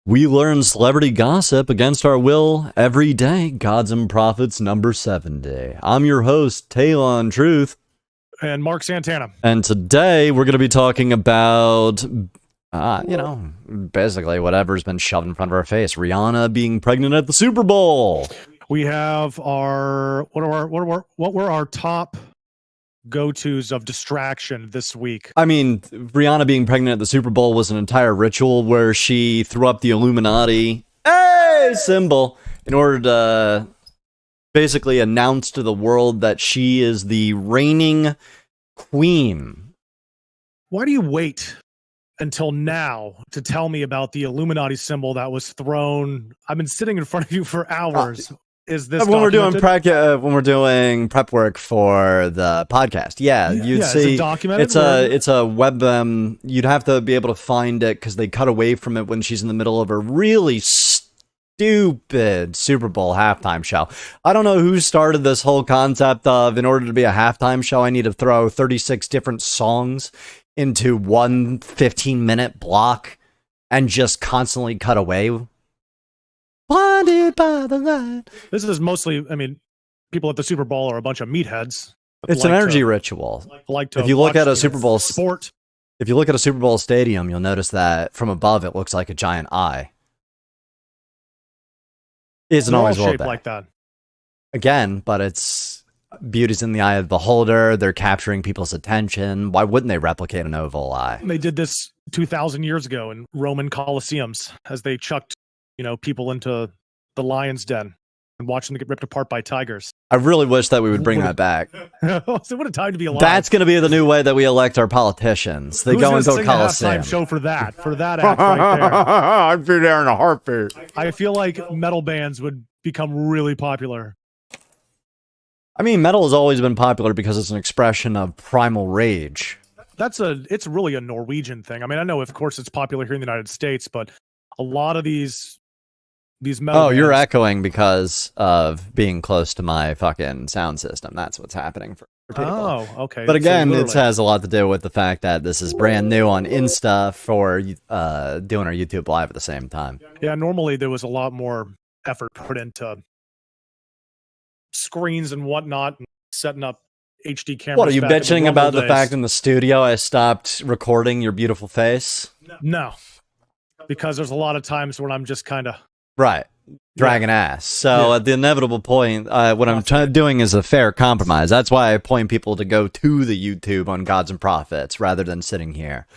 We learn celebrity gossip against our will every day. Gods and Prophets number 70. I'm your host, Talon Truth. And Mark Santana. And today we're going to be talking about, basically whatever's been shoved in front of our face. Rihanna being pregnant at the Super Bowl. We have what were our top go-tos of distraction this week? I mean, Rihanna being pregnant at the Super Bowl was an entire ritual where she threw up the Illuminati symbol in order to basically announce to the world that she is the reigning queen. Why do you wait until now to tell me about the Illuminati symbol that was thrown? I've been sitting in front of you for hours. Is this when we're doing prep work for the podcast? Yeah, you'd see. Is it documented? It's a web. You'd have to be able to find it because they cut away from it when she's in the middle of a really stupid Super Bowl halftime show. I don't know who started this whole concept of, in order to be a halftime show, I need to throw 36 different songs into one 15-minute block and just constantly cut away. Blinded by the light. This is mostly, people at the Super Bowl are a bunch of meatheads. It's an energy ritual. If you look at a Super Bowl sport, if you look at a Super Bowl stadium, you'll notice that from above it looks like a giant eye. Isn't always shaped like that. Again, but it's beauty's in the eye of the beholder. They're capturing people's attention. Why wouldn't they replicate an oval eye? They did this 2,000 years ago in Roman Colosseums as they chucked people into the lion's den and watch them get ripped apart by tigers. I really wish that we would bring that back. So what a time to be alive. That's going to be the new way that we elect our politicians. They go into a coliseum. Show for that act right there. I'd be there in a heartbeat. I feel like metal bands would become really popular. I mean, metal has always been popular because it's an expression of primal rage. It's really a Norwegian thing. I know, of course, it's popular here in the United States, but a lot of these metal bands, you're echoing because of being close to my fucking sound system. That's what's happening for people. Oh, okay. But again, it has a lot to do with the fact that this is brand new on Insta for doing our YouTube live at the same time. Yeah, normally there was a lot more effort put into screens and whatnot, and setting up HD cameras. What, are you bitching about the fact in the studio I stopped recording your beautiful face? No, because there's a lot of times when I'm just kind of dragging ass. So at the inevitable point, what I'm doing is a fair compromise. That's why I point people to go to the YouTube on Gods and Prophets rather than sitting here.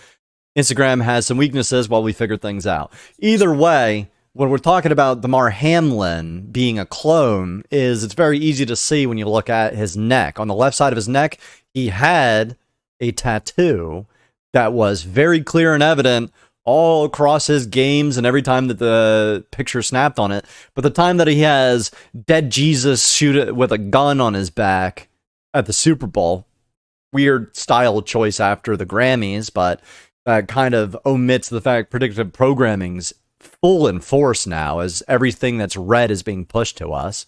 Instagram has some weaknesses while we figure things out. Either way, when we're talking about Damar Hamlin being a clone, it's very easy to see when you look at his neck. On the left side of his neck, he had a tattoo that was very clear and evident all across his games and every time that the picture snapped on it. But the time that he has dead Jesus shoot it with a gun on his back at the Super Bowl, weird style choice after the Grammys, but that kind of omits the fact predictive programming's full in force now, as everything that's red is being pushed to us.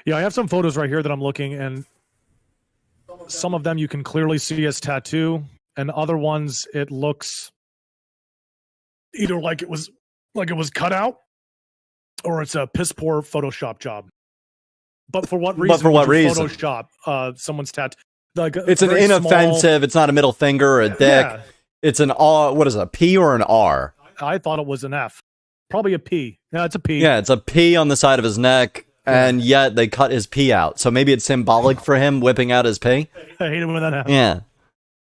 Yeah, I have some photos right here that I'm looking, and some of them you can clearly see as tattoo, and other ones it looks either like it was cut out, or it's a piss poor Photoshop job. But for what reason? Photoshop someone's tattoo. Like it's an inoffensive. It's not a middle finger or a dick. Yeah. It's an R. What is it, a P or an R? I thought it was an F. Probably a P. Yeah, it's a P. Yeah, it's a P on the side of his neck, and yet they cut his P out. So maybe it's symbolic for him whipping out his P. I hate it when that happens. Yeah,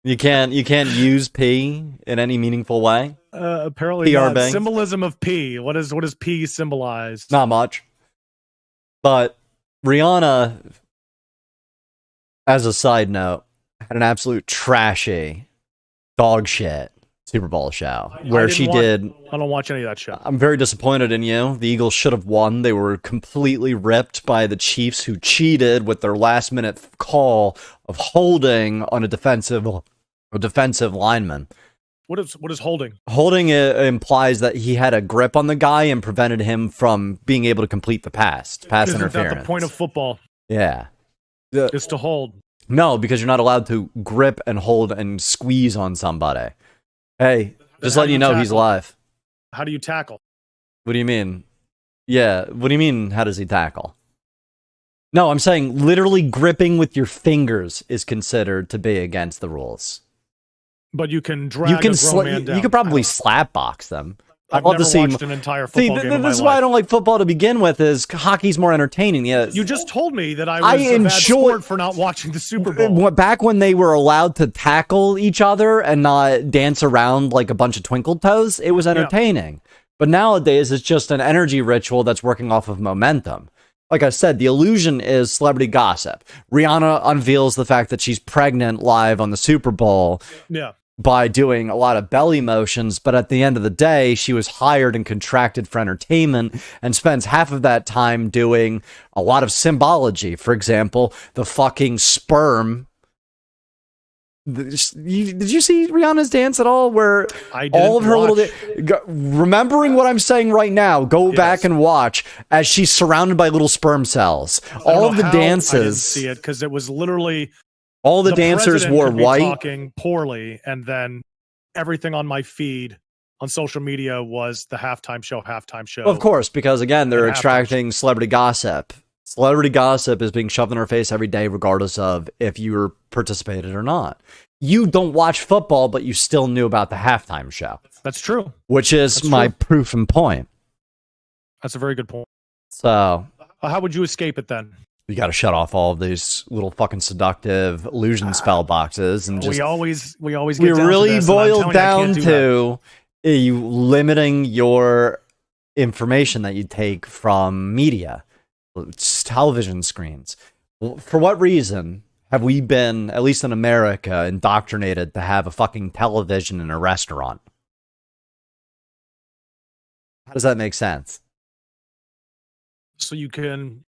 you can't use P in any meaningful way. Apparently, not. Symbolism of P. What does P symbolize? Not much. But Rihanna, as a side note, had an absolute trashy dog shit Super Bowl show where I don't watch any of that shit. I'm very disappointed in you. The Eagles should have won. They were completely ripped by the Chiefs, who cheated with their last minute call of holding on a defensive lineman. What is holding? Holding implies that he had a grip on the guy and prevented him from being able to complete the pass interference. Isn't that the point of football? Yeah. Is to hold. No, because you're not allowed to grip and hold and squeeze on somebody. Hey, just letting you know he's alive. How do you tackle? What do you mean? Yeah, what do you mean, how does he tackle? No, I'm saying literally gripping with your fingers is considered to be against the rules. But you can drag a grown man down. You could probably slap box them. I've never watched an entire football game in my This is life. why I don't like football to begin with, is hockey's more entertaining. Yeah, you just told me that I was a bad sport for not watching the Super Bowl. Back when they were allowed to tackle each other and not dance around like a bunch of twinkle toes, it was entertaining. Yeah. But nowadays, it's just an energy ritual that's working off of momentum. Like I said, the illusion is celebrity gossip. Rihanna unveils the fact that she's pregnant live on the Super Bowl. Yeah. By doing a lot of belly motions, but at the end of the day, she was hired and contracted for entertainment and spends half of that time doing a lot of symbology. For example, the fucking sperm. Did you see Rihanna's dance at all? Where all of her remembering what I'm saying right now, go back and watch as she's surrounded by little sperm cells. All of the dances. I didn't see it because it was literally. All the dancers wore white. Talking poorly, and then everything on my feed on social media was the halftime show. Well, of course, because again, they're extracting celebrity gossip. Celebrity gossip is being shoved in our face every day, regardless of if you participated or not. You don't watch football, but you still knew about the halftime show. That's true. Which is my proof and point. That's a very good point. So, how would you escape it then? You got to shut off all of these little fucking seductive illusion spell boxes, and just we always get really boiled down to you limiting your information that you take from media, television screens. For what reason have we been, at least in America, indoctrinated to have a fucking television in a restaurant? How does that make sense? So you can.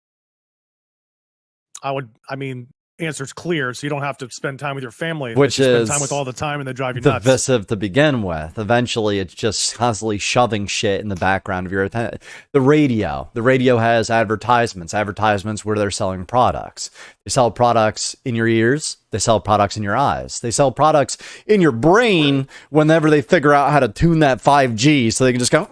I mean, answer's clear, so you don't have to spend time with your family. Which is spend time with all the time, and they drive you nuts. Divisive to begin with. Eventually, it's just constantly shoving shit in the background of your attention. The radio has advertisements where they're selling products. They sell products in your ears. They sell products in your eyes. They sell products in your brain whenever they figure out how to tune that 5G, so they can just go.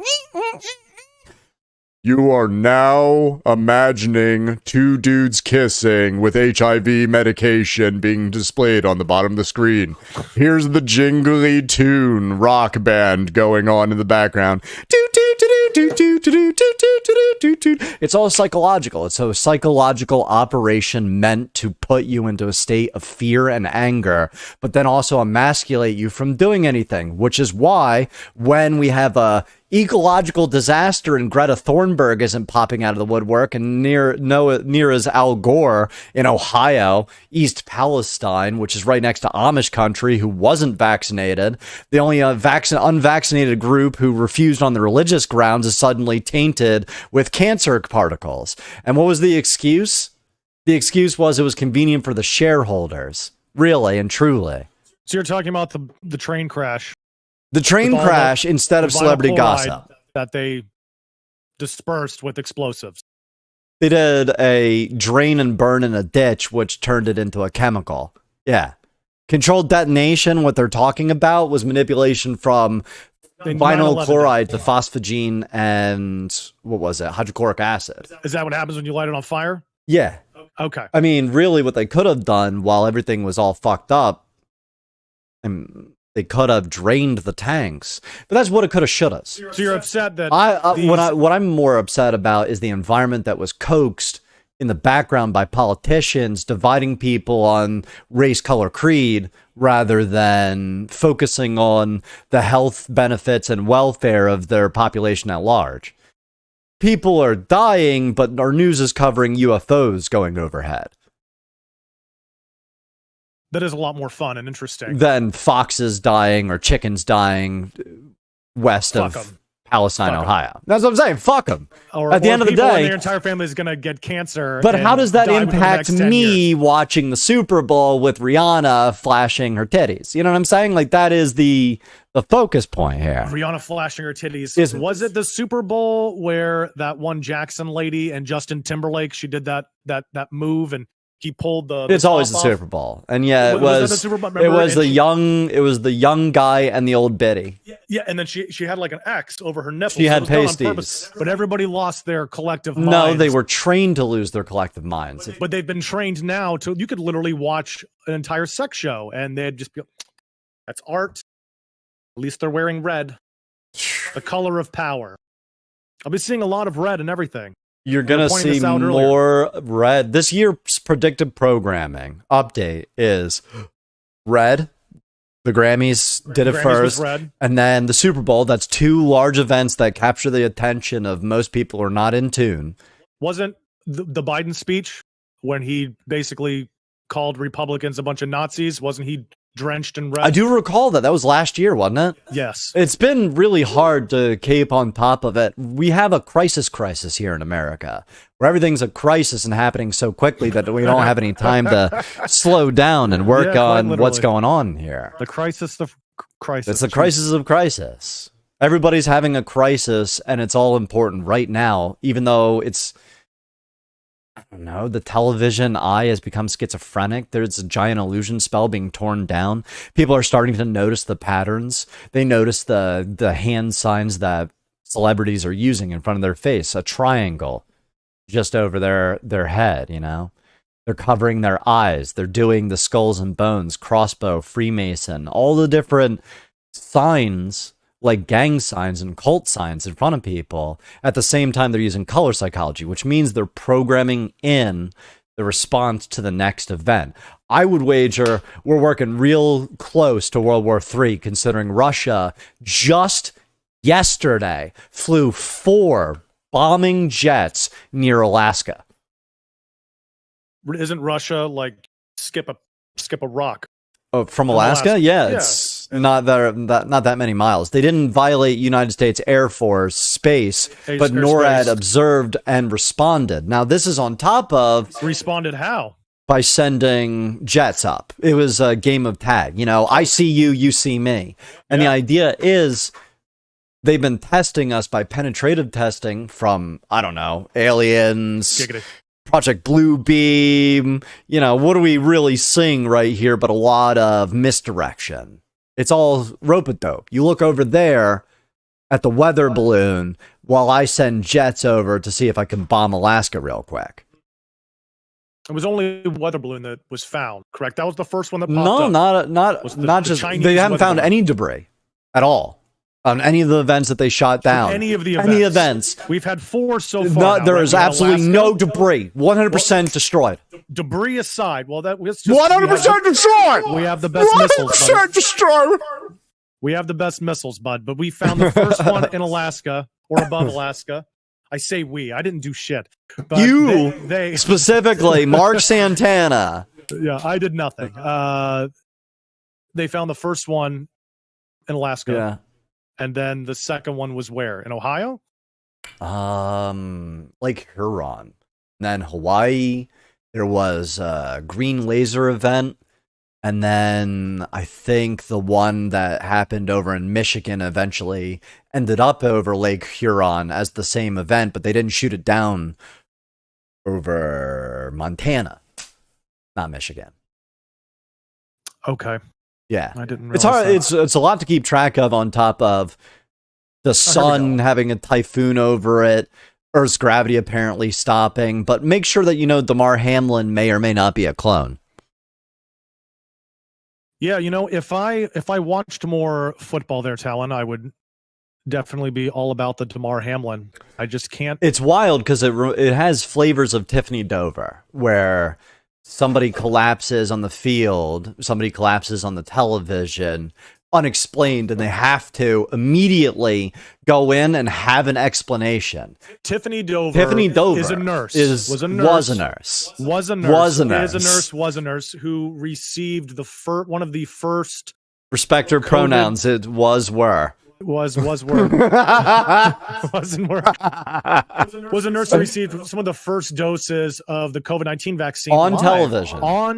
You are now imagining two dudes kissing with HIV medication being displayed on the bottom of the screen. Here's the jingly tune rock band going on in the background. It's all psychological. It's a psychological operation meant to put you into a state of fear and anger, but then also emasculate you from doing anything, which is why when we have a ecological disaster and Greta Thunberg isn't popping out of the woodwork, and near as Al Gore in Ohio, East Palestine, which is right next to Amish country, who wasn't vaccinated. The only unvaccinated group who refused on the religious grounds is suddenly tainted with cancer particles. And what was the excuse? The excuse was it was convenient for the shareholders. Really and truly. So you're talking about the train crash. The train crash instead of celebrity gossip. That they dispersed with explosives. They did a drain and burn in a ditch, which turned it into a chemical. Yeah. Controlled detonation, what they're talking about, was manipulation from vinyl chloride to phosphogene and, what was it, hydrochloric acid. Is that what happens when you light it on fire? Yeah. Okay. I mean, really what they could have done while everything was all fucked up, and they could have drained the tanks, but that's what it could have, should have. So you're upset that what I'm more upset about is the environment that was coaxed in the background by politicians, dividing people on race, color, creed, rather than focusing on the health benefits and welfare of their population at large. People are dying, but our news is covering UFOs going overhead. That is a lot more fun and interesting than foxes dying or chickens dying west of Palestine, Ohio. That's what I'm saying. Fuck them. At the end of the day, their entire family is going to get cancer. But how does that impact me watching the Super Bowl with Rihanna flashing her titties? You know what I'm saying? Like, that is the focus point here. Rihanna flashing her titties. Was it the Super Bowl where that one Jackson lady and Justin Timberlake, she did that move and he pulled the it's always the top off. Super Bowl, and yeah, Was that the Super Bowl? it Remember? was And it was the young guy and the old biddy. Yeah, and then she had like an X over her nipple. She had it was done on pasties. purpose, but everybody lost their collective minds. No, they were trained to lose their collective minds. But they've been trained now to, you could literally watch an entire sex show and they'd just be, that's art. At least they're wearing red. The color of power. I'll be seeing a lot of red and everything. You're going to see more red. This year's predicted programming update is red. The Grammys did it first. And then the Super Bowl. That's two large events that capture the attention of most people who are not in tune. Wasn't the Biden speech when he basically called Republicans a bunch of Nazis? Wasn't he drenched in red? I do recall that. That was last year, wasn't it? Yes. It's been really hard to keep on top of it. We have a crisis here in America, where everything's a crisis and happening so quickly that we don't have any time to slow down and work on what's going on here. The crisis of crisis. It's the crisis of crisis. Everybody's having a crisis, and it's all important right now, even though it's, I don't know, the television eye has become schizophrenic. There's a giant illusion spell being torn down. People are starting to notice the patterns. They notice the hand signs that celebrities are using in front of their face. A triangle just over their head, you know? They're covering their eyes. They're doing the skulls and bones, crossbow, Freemason, all the different signs, like gang signs and cult signs in front of people. At the same time, they're using color psychology, which means they're programming in the response to the next event. I would wager we're working real close to World War III, considering Russia just yesterday flew 4 bombing jets near Alaska. Isn't Russia like skip a rock? Oh, from Alaska? Yeah, it's not that many miles. They didn't violate United States Air Force space, but NORAD observed and responded. Now, this is on top of... Responded how? By sending jets up. It was a game of tag. You know, I see you, you see me. And the idea is they've been testing us by penetrative testing from, I don't know, aliens... Giggity. Project Blue Beam, you know, what are we really seeing right here but a lot of misdirection? It's all rope-a-dope. You look over there at the weather balloon while I send jets over to see if I can bomb Alaska real quick. It was only a weather balloon that was found, correct? That was the first one that popped up. No, not just, they haven't found any debris at all. On any of the events that they shot down. Any of the events. We've had 4 so far. There is absolutely no debris. 100% destroyed. Debris aside, well, that was just 100% destroyed. We have the best missiles. 100% destroyed. We have the best missiles, bud. But we found the first one in Alaska or above Alaska. I say we. I didn't do shit. But you they specifically, Mark Santana. Yeah, I did nothing. They found the first one in Alaska. Yeah. And then the second one was where? In Ohio? Lake Huron. And then Hawaii. There was a green laser event. And then I think the one that happened over in Michigan eventually ended up over Lake Huron as the same event, but they didn't shoot it down over Montana, not Michigan. Okay. Yeah, I didn't realize it's hard. that. It's a lot to keep track of on top of the sun having a typhoon over it, Earth's gravity apparently stopping. But make sure that you know Damar Hamlin may or may not be a clone. Yeah, you know, if I watched more football there, Talon, I would definitely be all about the Damar Hamlin. I just can't. It's wild because it has flavors of Tiffany Dover, where somebody collapses on the field, somebody collapses on the television, unexplained, and they have to immediately go in and have an explanation. Tiffany Dover is a nurse. Was a nurse who received one of the first. Respect her pronouns. It was were. Was wasn't work. Was a nurse who received some of the first doses of the COVID-19 vaccine on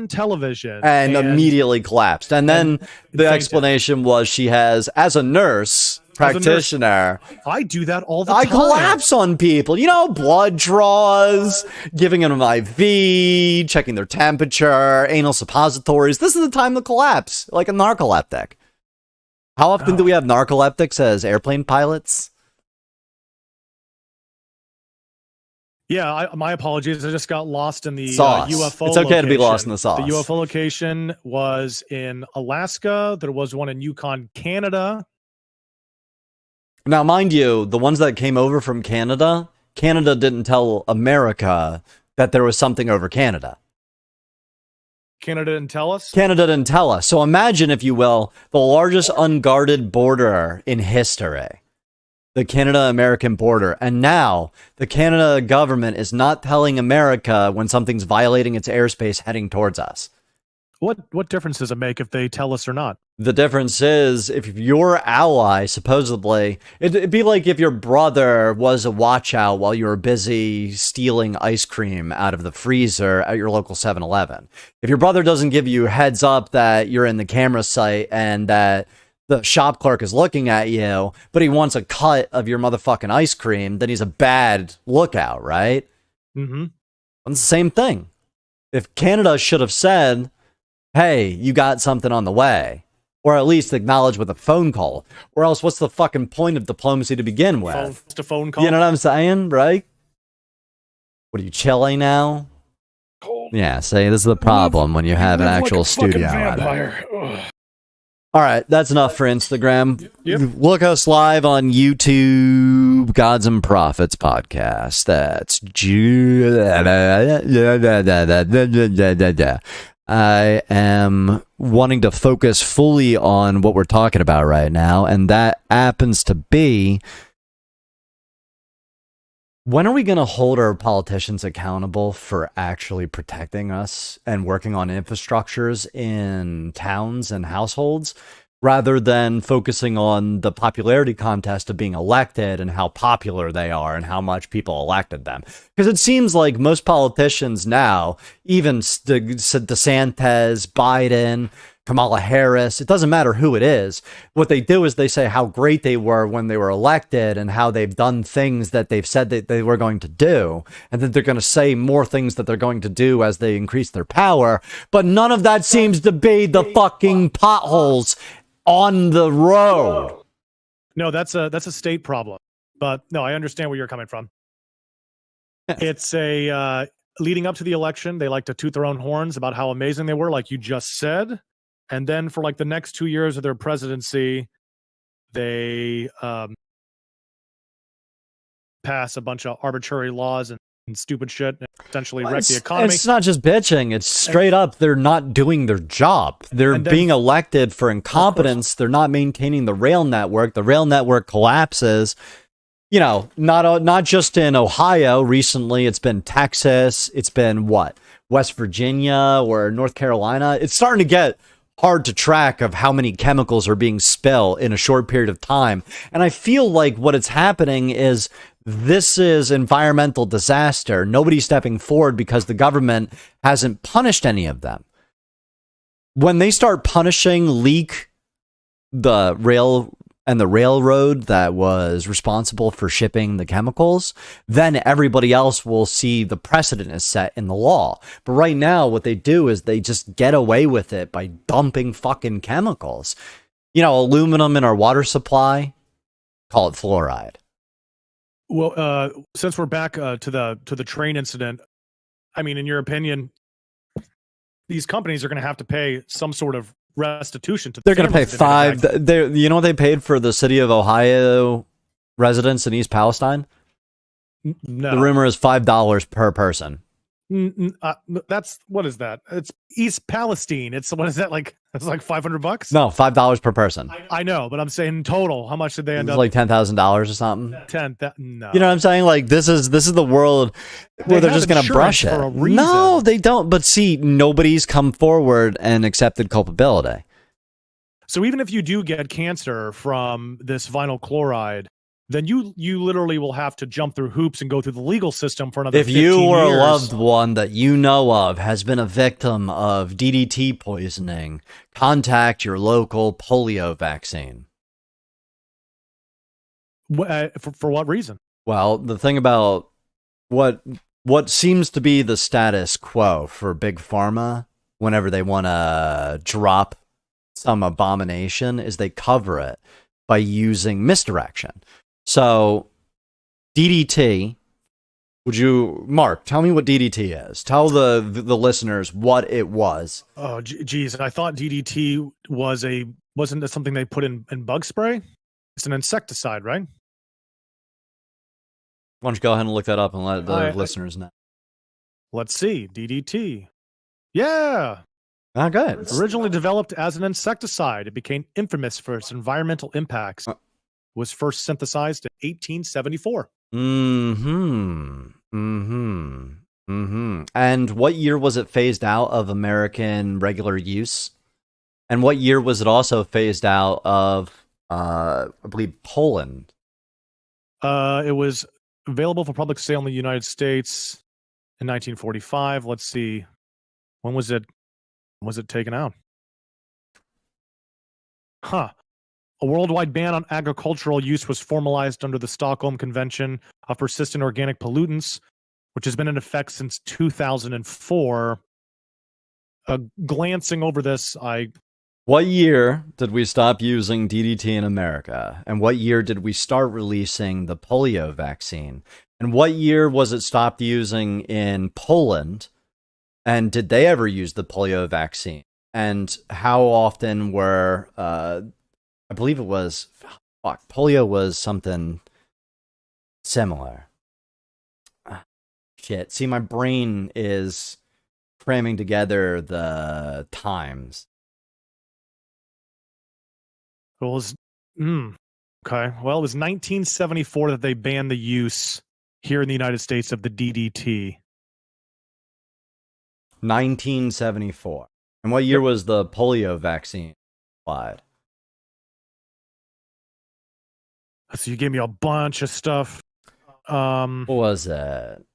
television. And immediately collapsed. And then the explanation was she has, as a nurse, practitioner. I do that all the time. I collapse on people. You know, blood draws, giving them an IV, checking their temperature, anal suppositories. This is the time to collapse, like a narcoleptic. How often do we have narcoleptics as airplane pilots? Yeah, my apologies. I just got lost in the It's UFO okay location. to be lost in the sauce. The UFO location was in Alaska. There was one in Yukon, Canada. Now, mind you, the ones that came over from Canada, Canada didn't tell America that there was something over Canada. Canada didn't tell us? Canada didn't tell us. So imagine, if you will, the largest unguarded border in history. The Canada-American border. And now the Canada government is not telling America when something's violating its airspace heading towards us. What difference does it make if they tell us or not? The difference is, if your ally, supposedly, it'd be like if your brother was a watch out while you were busy stealing ice cream out of the freezer at your local 7-Eleven. If your brother doesn't give you heads up that you're in the camera site and that the shop clerk is looking at you, but he wants a cut of your motherfucking ice cream, then he's a bad lookout, right? Mm-hmm. It's the same thing. If Canada should have said, hey, you got something on the way, or at least acknowledge with a phone call, or else what's the fucking point of diplomacy to begin with? Just a phone call? You know what I'm saying, right? What are you, chilling now? Cold. Yeah, say this is the problem when you have an actual like a studio. vampire. All right, that's enough for Instagram. Yep. Look us live on YouTube, Gods and Prophets podcast. That's I am wanting to focus fully on what we're talking about right now, and that happens to be, when are we going to hold our politicians accountable for actually protecting us and working on infrastructures in towns and households, rather than focusing on the popularity contest of being elected and how popular they are and how much people elected them? Because it seems like most politicians now, even DeSantis, Biden, Kamala Harris, it doesn't matter who it is. What they do is they say how great they were when they were elected and how they've done things that they've said that they were going to do. And then they're going to say more things that they're going to do as they increase their power. But none of that seems to be the fucking potholes on the road. No, that's a state problem. But no, I understand where you're coming from. It's a leading up to the election, they like to toot their own horns about how amazing they were, like you just said. And then for like the next 2 years of their presidency, they pass a bunch of arbitrary laws and stupid shit and essentially wreck the economy. It's not just bitching. It's straight up, they're not doing their job. They're being elected for incompetence. They're not maintaining the rail network. The rail network collapses. You know, not just in Ohio. Recently, it's been Texas. It's been, what, West Virginia or North Carolina? It's starting to get hard to track of how many chemicals are being spilled in a short period of time. And I feel like what it's happening is this is environmental disaster. Nobody's stepping forward because the government hasn't punished any of them. When they start punishing the railroad that was responsible for shipping the chemicals, then everybody else will see the precedent is set in the law. But right now, what they do is they just get away with it by dumping fucking chemicals. You know, aluminum in our water supply, call it fluoride. Well, since we're back to the train incident, I mean, in your opinion, these companies are going to have to pay some sort of restitution to they're going to pay you know what they paid for the city of Ohio residents in East Palestine? No. The rumor is $5 per person. That's, what is that? It's East Palestine. It's, what is that, like? It's like $500? No, $5 per person. I know, but I'm saying total, how much did they end up? Like $10,000 or something. No. You know what I'm saying? Like, this is the world where they're just going to brush it. No, they don't. But see, nobody's come forward and accepted culpability. So even if you do get cancer from this vinyl chloride, then you literally will have to jump through hoops and go through the legal system for another 15 years. If you or a loved one that you know of has been a victim of DDT poisoning, contact your local polio vaccine. For what reason? Well, the thing about what seems to be the status quo for big pharma whenever they want to drop some abomination is they cover it by using misdirection. So DDT, Mark, tell me what DDT is. Tell the listeners what it was. Oh, geez. I thought DDT wasn't it something they put in bug spray? It's an insecticide, right? Why don't you go ahead and look that up and let the listeners know. Let's see. DDT. Yeah. Ah, good. Originally developed as an insecticide, it became infamous for its environmental impacts. It was first synthesized in 1874. And what year was it phased out of American regular use? And what year was it also phased out of, I believe, Poland? It was available for public sale in the United States in 1945. Let's see. When was it taken out? A worldwide ban on agricultural use was formalized under the Stockholm Convention of Persistent Organic Pollutants, which has been in effect since 2004. Glancing over this, What year did we stop using DDT in America? And what year did we start releasing the polio vaccine? And what year was it stopped using in Poland? And did they ever use the polio vaccine? And how often were, I believe it was, polio was something similar. Shit. See, my brain is cramming together the times. It was, okay. Well, it was 1974 that they banned the use here in the United States of the DDT. 1974. And what year was the polio vaccine applied? So you gave me a bunch of stuff. What was it?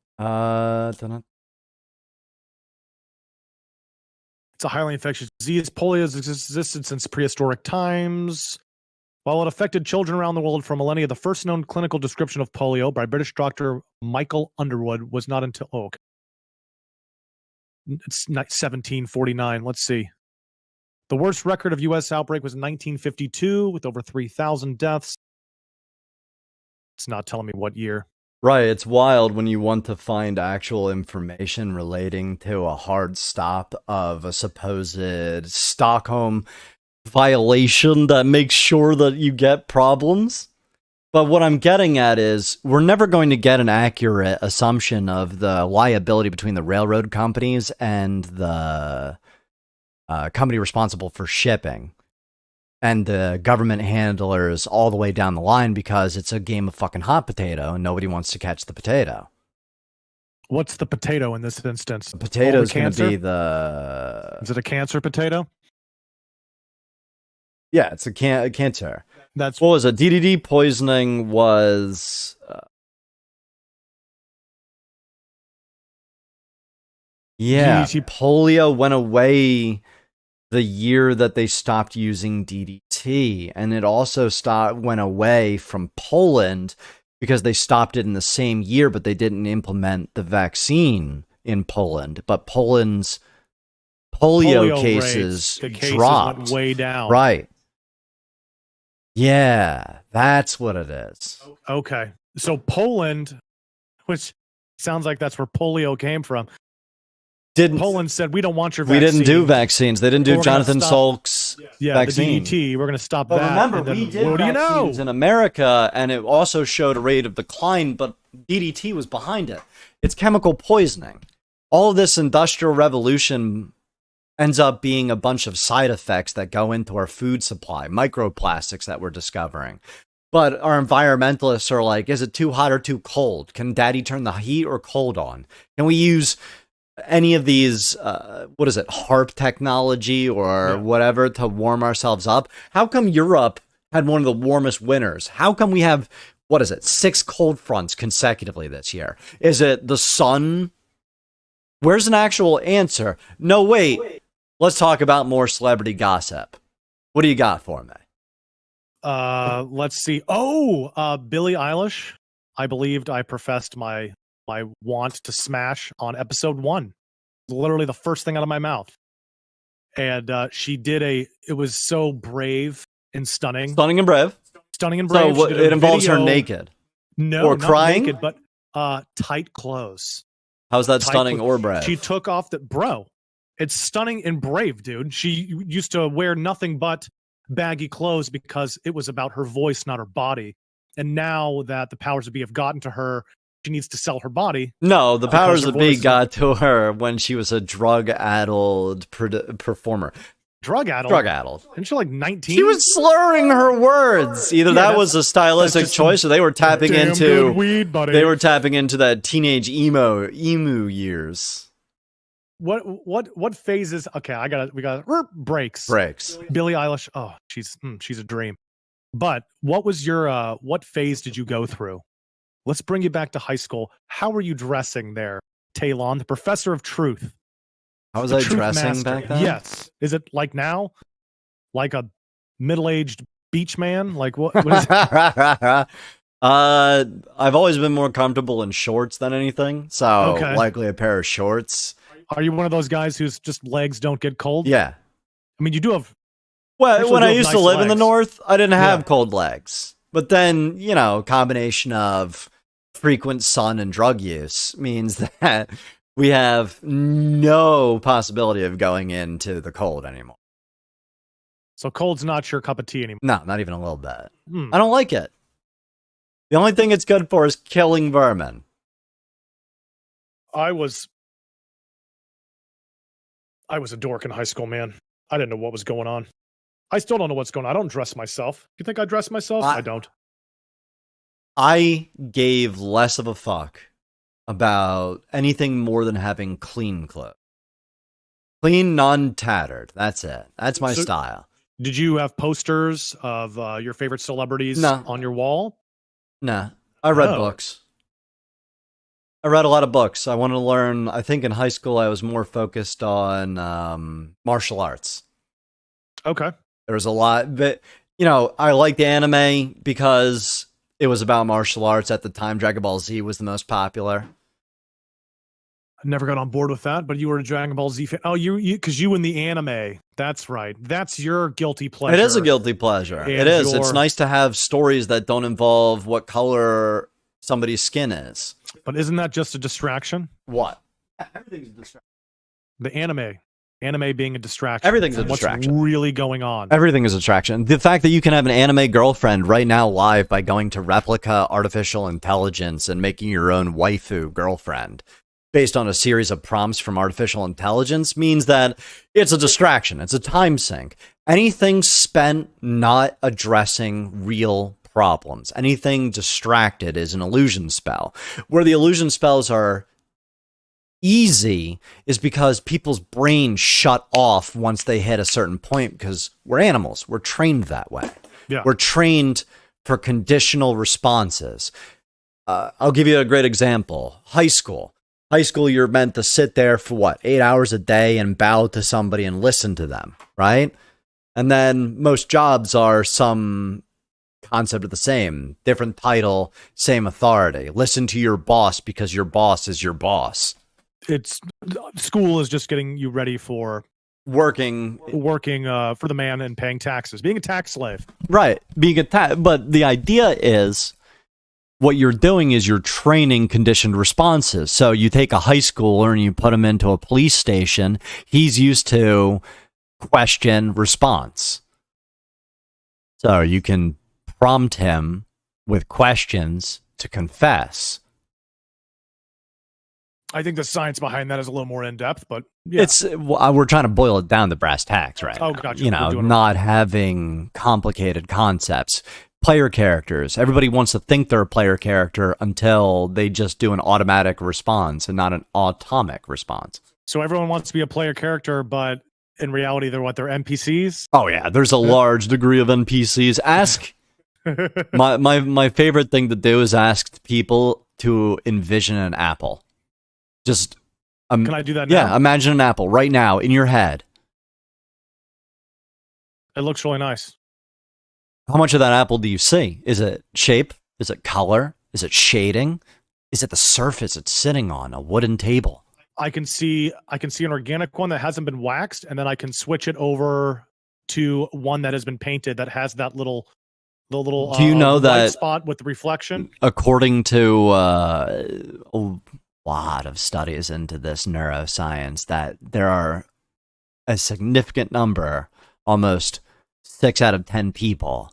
It's a highly infectious disease. Polio has existed since prehistoric times. While it affected children around the world for millennia, the first known clinical description of polio by British doctor Michael Underwood was not until, it's 1749. Let's see. The worst record of U.S. outbreak was in 1952 with over 3,000 deaths. It's not telling me what year. Right, it's wild when you want to find actual information relating to a hard stop of a supposed Stockholm violation that makes sure that you get problems. But what I'm getting at is we're never going to get an accurate assumption of the liability between the railroad companies and the company responsible for shipping and the government handlers all the way down the line, because it's a game of fucking hot potato and nobody wants to catch the potato. What's the potato in this instance? The potato is going to be Is it a cancer potato? Yeah, it's a cancer. That's what was it? DDT poisoning was DDT. Polio went away the year that they stopped using DDT, and it also went away from Poland because they stopped it in the same year, but they didn't implement the vaccine in Poland. But Poland's polio cases dropped went way down. Right. Yeah, that's what it is. Okay. So Poland, which sounds like that's where polio came from. Poland said, we don't want your vaccine. We didn't do vaccines. They didn't do Jonathan Salk's vaccine. The DDT. We're going to stop but that. Remember, we did vaccines in America, and it also showed a rate of decline, but DDT was behind it. It's chemical poisoning. All of this industrial revolution ends up being a bunch of side effects that go into our food supply, microplastics that we're discovering. But our environmentalists are like, is it too hot or too cold? Can daddy turn the heat or cold on? Can we use any of these, HARP technology or whatever to warm ourselves up? How come Europe had one of the warmest winters? How come we have, 6 cold fronts consecutively this year? Is it the sun? Where's an actual answer? No, wait. Let's talk about more celebrity gossip. What do you got for me? Let's see. Oh, Billie Eilish. I believed I professed my want to smash on episode 1. Literally the first thing out of my mouth. And she did it was so brave and stunning. Stunning and brave. Stunning and brave. So it involves her naked. No, or not crying? naked, but tight clothes. How's that Tight stunning clothes. or brave? She took off it's stunning and brave, dude. She used to wear nothing but baggy clothes because it was about her voice, not her body. And now that the powers that be have gotten to her, she needs to sell her body. No, the powers her that be voice- got to her when she was a drug-addled performer. Drug-addled? Drug-addled. Isn't she like 19? She was slurring her words. Either that was a stylistic just choice, or they were tapping damn into good weed, buddy. They were tapping into that teenage emu years. What phases? Okay, we got breaks. Billie Eilish. Oh, she's a dream. But what was your what phase did you go through? Let's bring you back to high school. How were you dressing there, Talon, the professor of truth? How was The I truth dressing master. back then? Yes. Is it like now? Like a middle-aged beach man? Like what is it? I've always been more comfortable in shorts than anything, so Okay. likely a pair of shorts. Are you one of those guys whose just legs don't get cold? Yeah. I mean, you do have Well, Actually, when you I have used to nice live in the legs. north, I didn't have Yeah. cold legs. But then, combination of frequent sun and drug use means that we have no possibility of going into the cold anymore. so cold's not your cup of tea anymore. No, not even a little bit. Hmm. I don't like it. The only thing it's good for is killing vermin. I was a dork in high school, man. I didn't know what was going on. I still don't know what's going on. I don't dress myself. You think I dress myself? I don't. I gave less of a fuck about anything more than having clean clothes. Clean, non-tattered. That's it. That's my style. Did you have posters of your favorite celebrities No. on your wall? Nah. I read Oh. books. I read a lot of books. I wanted to learn. I think in high school I was more focused on martial arts. Okay. There was a lot, but I liked anime because it was about martial arts at the time. Dragon Ball Z was the most popular. I never got on board with that, but you were a Dragon Ball Z fan. Oh, because you in the anime. That's right. That's your guilty pleasure. It is a guilty pleasure. And It is. It's your- nice to have stories that don't involve what color somebody's skin is. But isn't that just a distraction? What? Everything's a distraction. The anime being a distraction. Everything's a from what's distraction. really going on. Everything is a distraction. The fact that you can have an anime girlfriend right now live by going to Replica Artificial Intelligence and making your own waifu girlfriend based on a series of prompts from artificial intelligence means that it's a distraction. It's a time sink. Anything spent not addressing real problems, anything distracted is an illusion spell. Where the illusion spells are easy is because people's brains shut off once they hit a certain point because we're animals. We're trained that way. Yeah. We're trained for conditional responses. I'll give you a great example. High school. High school, you're meant to sit there for 8 hours a day and bow to somebody and listen to them, right? And then most jobs are some concept of the same, different title, same authority. Listen to your boss because your boss is your boss. School is just getting you ready for working for the man and paying taxes, being a tax slave. Right, but the idea is what you're doing is you're training conditioned responses. So you take a high schooler and you put him into a police station. He's used to question response. So you can prompt him with questions to confess. I think the science behind that is a little more in depth, but yeah. We're trying to boil it down to brass tacks, right? Oh, now. gotcha. Not having complicated concepts. Player characters. Everybody wants to think they're a player character until they just do an automatic response and not an atomic response. So everyone wants to be a player character, but in reality, they're NPCs? Oh yeah, there's a large degree of NPCs. Ask my favorite thing to do is ask people to envision an apple. Just can I do that now? Yeah, imagine an apple right now in your head. It looks really nice. How much of that apple do you see? Is it shape? Is it color? Is it shading? Is it the surface it's sitting on, a wooden table? I can see an organic one that hasn't been waxed, and then I can switch it over to one that has been painted that has that little do you know that white spot with the reflection? According to a lot of studies into this neuroscience, that there are a significant number, almost 6 out of 10 people,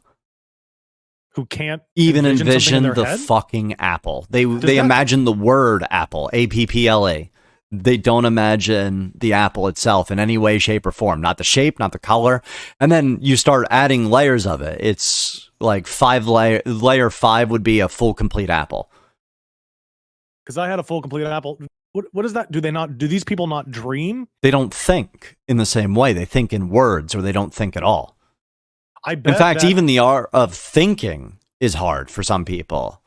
who can't even envision the head? fucking apple. They imagine the word apple, APPLE. They don't imagine the apple itself in any way, shape, or form. Not the shape, not the color. And then you start adding layers of it. It's like 5 layer 5 would be a full complete apple. Because I had a full complete apple. What is that? Do these people not dream? They don't think in the same way. They think in words, or they don't think at all. I bet in fact, even the art of thinking is hard for some people.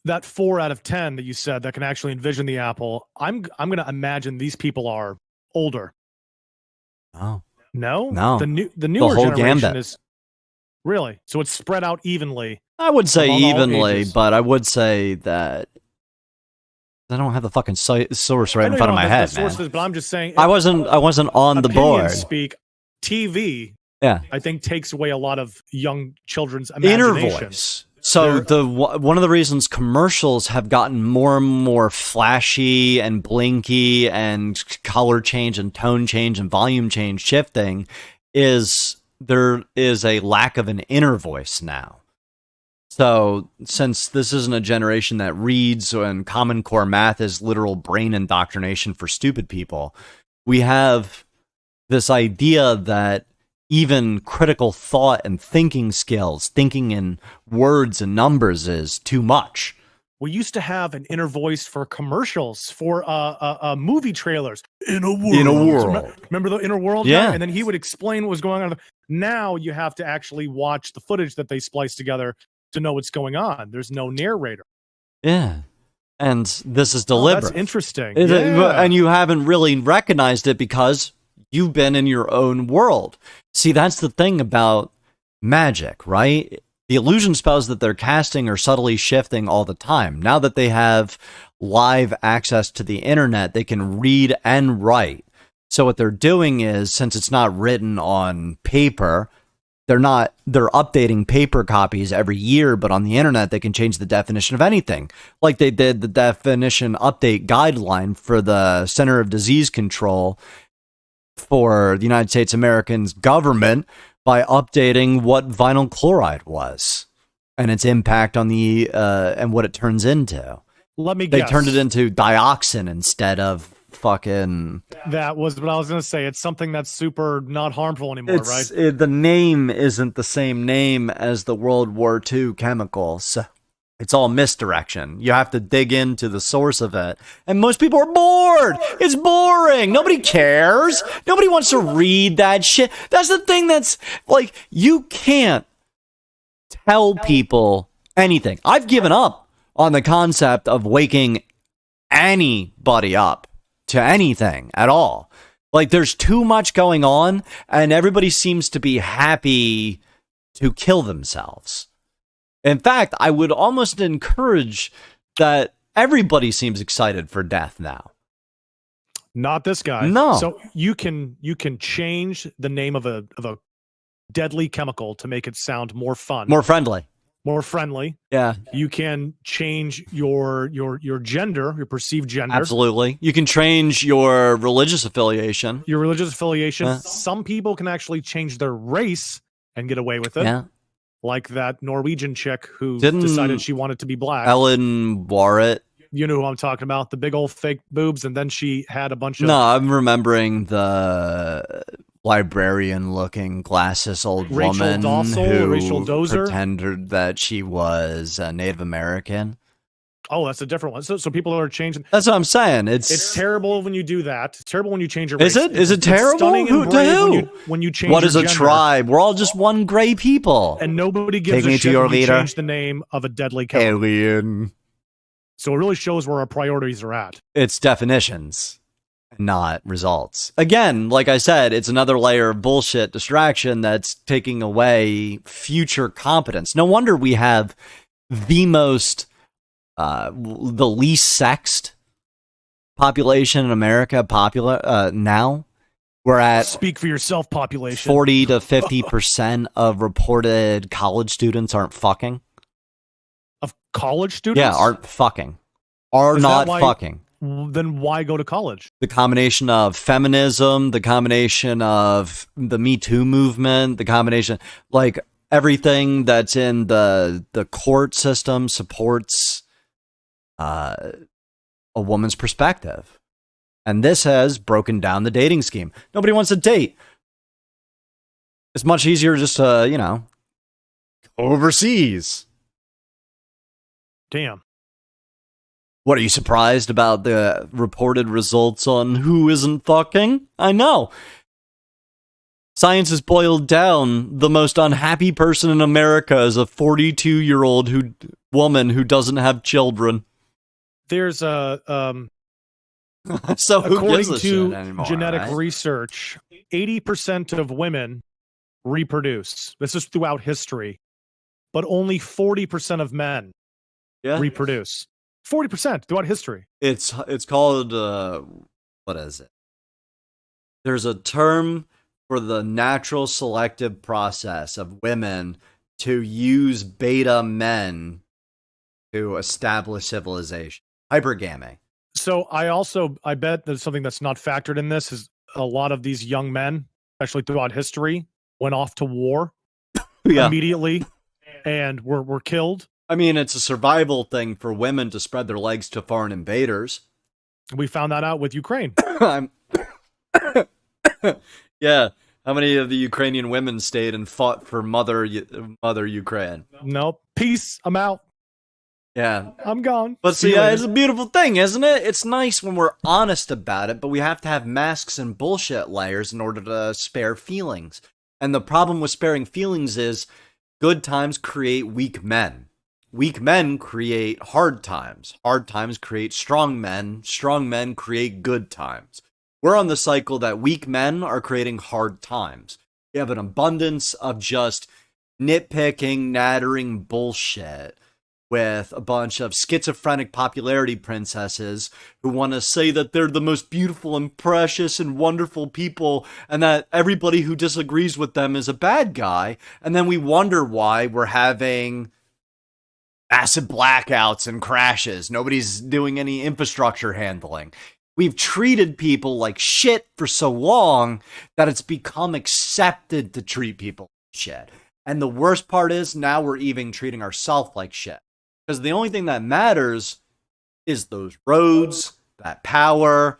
That 4 out of 10 that you said that can actually envision the apple, I'm going to imagine these people are older. Oh. No. The newer whole generation gambit. is really, so it's spread out evenly. I would say evenly, ages. but I would say that I don't have the fucking source right in front of my head, man. Sources, but I'm just saying. I wasn't on the board. Speak TV. Yeah, I think takes away a lot of young children's imagination. Inner voice. So one of the reasons commercials have gotten more and more flashy and blinky and color change and tone change and volume change shifting is there is a lack of an inner voice now. So since this isn't a generation that reads and Common Core math is literal brain indoctrination for stupid people, we have this idea that even critical thought and thinking skills, thinking in words and numbers, is too much. We used to have an inner voice for commercials, for movie trailers. In a world. Remember the Inner World? Yeah. Guy? And then he would explain what was going on. Now you have to actually watch the footage that they splice together to know what's going on. There's no narrator. Yeah. And this is deliberate. That's interesting. And you haven't really recognized it because you've been in your own world. See, that's the thing about magic, right? The illusion spells that they're casting are subtly shifting all the time. Now that they have live access to the internet, they can read and write. So what they're doing is, since it's not written on paper, they're updating paper copies every year, but on the internet, they can change the definition of anything. Like they did the definition update guideline for the Center of Disease Control for the United States Americans government by updating what vinyl chloride was and its impact on the and what it turns into. Let me guess. They turned it into dioxin instead of fucking. That was what I was going to say. It's something that's super not harmful anymore, right? The name isn't the same name as the World War II chemicals. So it's all misdirection. You have to dig into the source of it. And most people are bored. It's boring. Nobody cares. Nobody wants to read that shit. That's the thing that's like, you can't tell people anything. I've given up on the concept of waking anybody up to anything at all. Like, there's too much going on, and everybody seems to be happy to kill themselves. In fact, I would almost encourage that everybody seems excited for death now. Not this guy. No. So you can change the name of a deadly chemical to make it sound more fun, more friendly. Yeah. You can change your gender, your perceived gender. Absolutely. You can change your religious affiliation. Yeah. Some people can actually change their race and get away with it. Yeah. Like that Norwegian chick who decided she wanted to be black. Ellen Warrett. You know who I'm talking about, the big old fake boobs, and then she had a bunch of... No, I'm remembering the librarian-looking glasses old woman Rachel Dozer, pretended that she was a Native American. Oh, that's a different one. So people are changing. That's what I'm saying. It's terrible when you do that. It's terrible when you change your race. Is it terrible? Stunning and brave when you change what is your a gender. tribe? We're all just one gray people. And nobody gives a shit when you change the name of a deadly chemical. Alien. So it really shows where our priorities are at. It's definitions. not results. Again, like I said, it's another layer of bullshit distraction that's taking away future competence. No wonder we have the least sexed population in America now. We're at speak for yourself population. 40 to 50% of reported college students aren't fucking. Of college students? Yeah, aren't fucking. Are not fucking. Then why go to college? The combination of feminism, the combination of the Me Too movement, the combination, like everything that's in the court system supports a woman's perspective. And this has broken down the dating scheme. Nobody wants to date. It's much easier just to, go overseas. Damn. What, are you surprised about the reported results on who isn't fucking? I know. Science has boiled down. The most unhappy person in America is a 42-year-old woman who doesn't have children. There's a so who according gives a to shit anymore, genetic right? research, 80% of women reproduce. This is throughout history, but only 40% of men reproduce. 40% throughout history. It's called what is it? There's a term for the natural selective process of women to use beta men to establish civilization. Hypergamy. So I bet there's something that's not factored in this is a lot of these young men, especially throughout history, went off to war immediately and were killed. I mean, it's a survival thing for women to spread their legs to foreign invaders. We found that out with Ukraine. Yeah. How many of the Ukrainian women stayed and fought for mother Ukraine? Nope. Peace. I'm out. Yeah. I'm gone. But see, it's a beautiful thing, isn't it? It's nice when we're honest about it, but we have to have masks and bullshit layers in order to spare feelings. And the problem with sparing feelings is good times create weak men. Weak men create hard times. Hard times create strong men. Strong men create good times. We're on the cycle that weak men are creating hard times. We have an abundance of just nitpicking, nattering bullshit with a bunch of schizophrenic popularity princesses who want to say that they're the most beautiful and precious and wonderful people and that everybody who disagrees with them is a bad guy. And then we wonder why we're having massive blackouts and crashes. Nobody's doing any infrastructure handling. We've treated people like shit for so long that it's become accepted to treat people like shit. And the worst part is now we're even treating ourselves like shit. Because the only thing that matters is those roads, that power,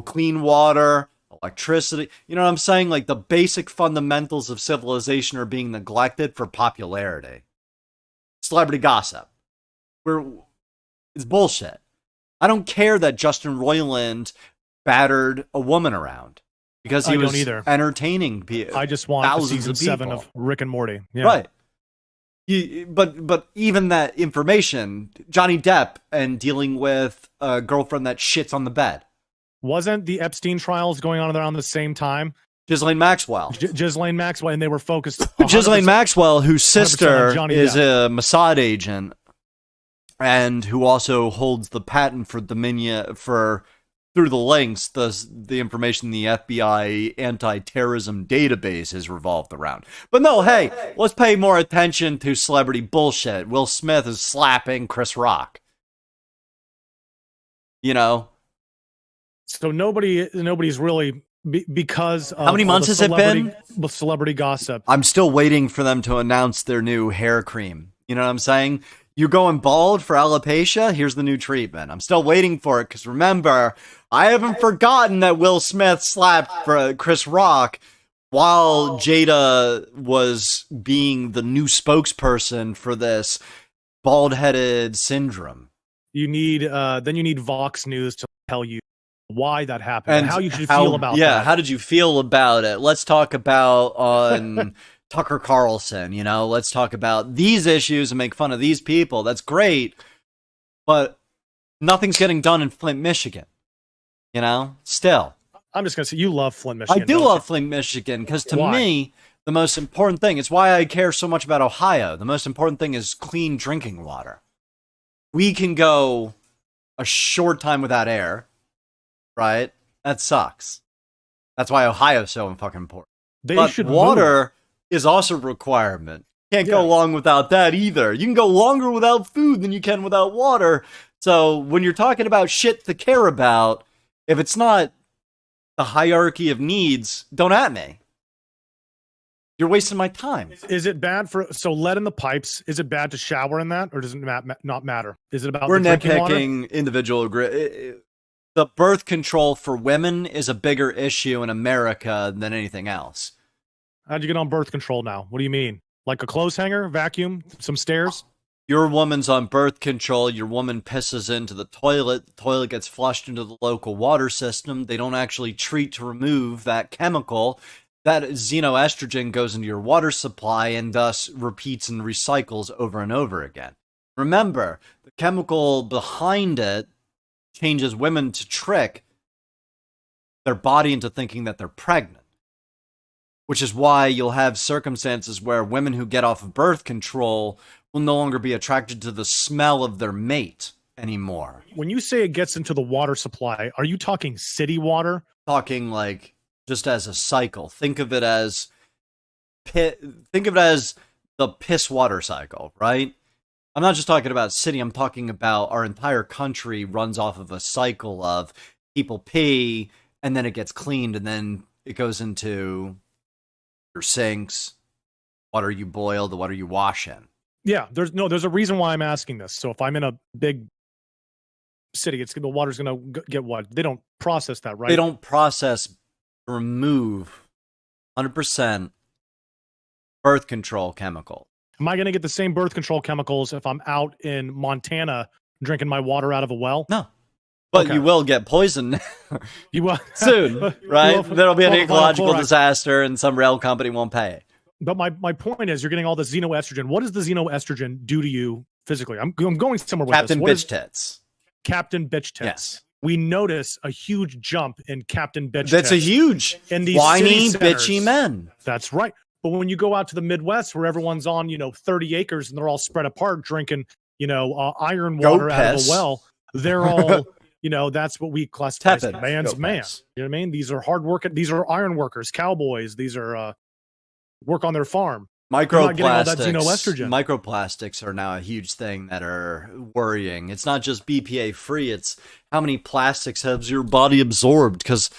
clean water, electricity. You know what I'm saying? Like the basic fundamentals of civilization are being neglected for popularity. Celebrity gossip. It's bullshit. I don't care that Justin Roiland battered a woman around because he was entertaining people. I just want season 7 of Rick and Morty. Yeah. Right. But even that information, Johnny Depp and dealing with a girlfriend that shits on the bed. Wasn't the Epstein trials going on around the same time? Ghislaine Maxwell. Ghislaine Maxwell, and they were focused. Ghislaine Maxwell, whose sister is a Mossad agent, and who also holds the patent for Dominion through the links, the information the FBI anti-terrorism database is revolved around. But no, hey, let's pay more attention to celebrity bullshit. Will Smith is slapping Chris Rock. You know? So nobody's really, because of how many months has it been? Celebrity gossip. I'm still waiting for them to announce their new hair cream. You know what I'm saying? You're going bald for alopecia? Here's the new treatment. I'm still waiting for it because remember, I haven't forgotten that Will Smith slapped for Chris Rock while Jada was being the new spokesperson for this bald-headed syndrome. You need Vox News to tell you why that happened and how you should feel about that. Yeah, how did you feel about it? Let's talk about on Tucker Carlson, you know, let's talk about these issues and make fun of these people. That's great, but nothing's getting done in Flint, Michigan. You know, still. I'm just gonna say you love Flint, Michigan. I do love Flint, Michigan, because to me, the most important thing, it's why I care so much about Ohio. The most important thing is clean drinking water. We can go a short time without air, right? That sucks. That's why Ohio's so fucking important. But water is also a requirement. Can't go long without that either. You can go longer without food than you can without water. So when you're talking about shit to care about, if it's not the hierarchy of needs, don't at me. You're wasting my time. Is it bad for, so lead in the pipes, is it bad to shower in that, or does it not matter? Is it about We're nitpicking individual. The birth control for women is a bigger issue in America than anything else. How'd you get on birth control now? What do you mean? Like a clothes hanger, vacuum, some stairs? Your woman's on birth control, your woman pisses into the toilet gets flushed into the local water system, they don't actually treat to remove that chemical, that xenoestrogen goes into your water supply and thus repeats and recycles over and over again. Remember, the chemical behind it changes women to trick their body into thinking that they're pregnant. Which is why you'll have circumstances where women who get off of birth control will no longer be attracted to the smell of their mate anymore. When you say it gets into the water supply, are you talking city water? Talking like just as a cycle. Think of it as the piss water cycle, right? I'm not just talking about city, I'm talking about our entire country runs off of a cycle of people pee and then it gets cleaned and then it goes into your sinks, water you boil, the water you wash in. Yeah, there's a reason why I'm asking this. So if I'm in a big city, the water's gonna get what? They don't process that, right? They don't process, remove 100% birth control chemical. Am I gonna get the same birth control chemicals if I'm out in Montana drinking my water out of a well? No. But you will get poisoned you will soon, right? There'll be an ecological disaster and some rail company won't pay. But my point is, you're getting all the xenoestrogen. What does the xenoestrogen do to you physically? I'm going somewhere with Captain this. Bitch Tits. Captain Bitch Tits. Yes. We notice a huge jump in Captain Bitch Tits. That's a huge, in these whiny, bitchy men. That's right. But when you go out to the Midwest where everyone's on, 30 acres and they're all spread apart drinking, iron water out of a well, they're all... that's what we classify as man's man. You know what I mean? These are hard working. These are iron workers, cowboys. These are work on their farm. Microplastics are now a huge thing that are worrying. It's not just BPA free. It's how many plastics has your body absorbed? Because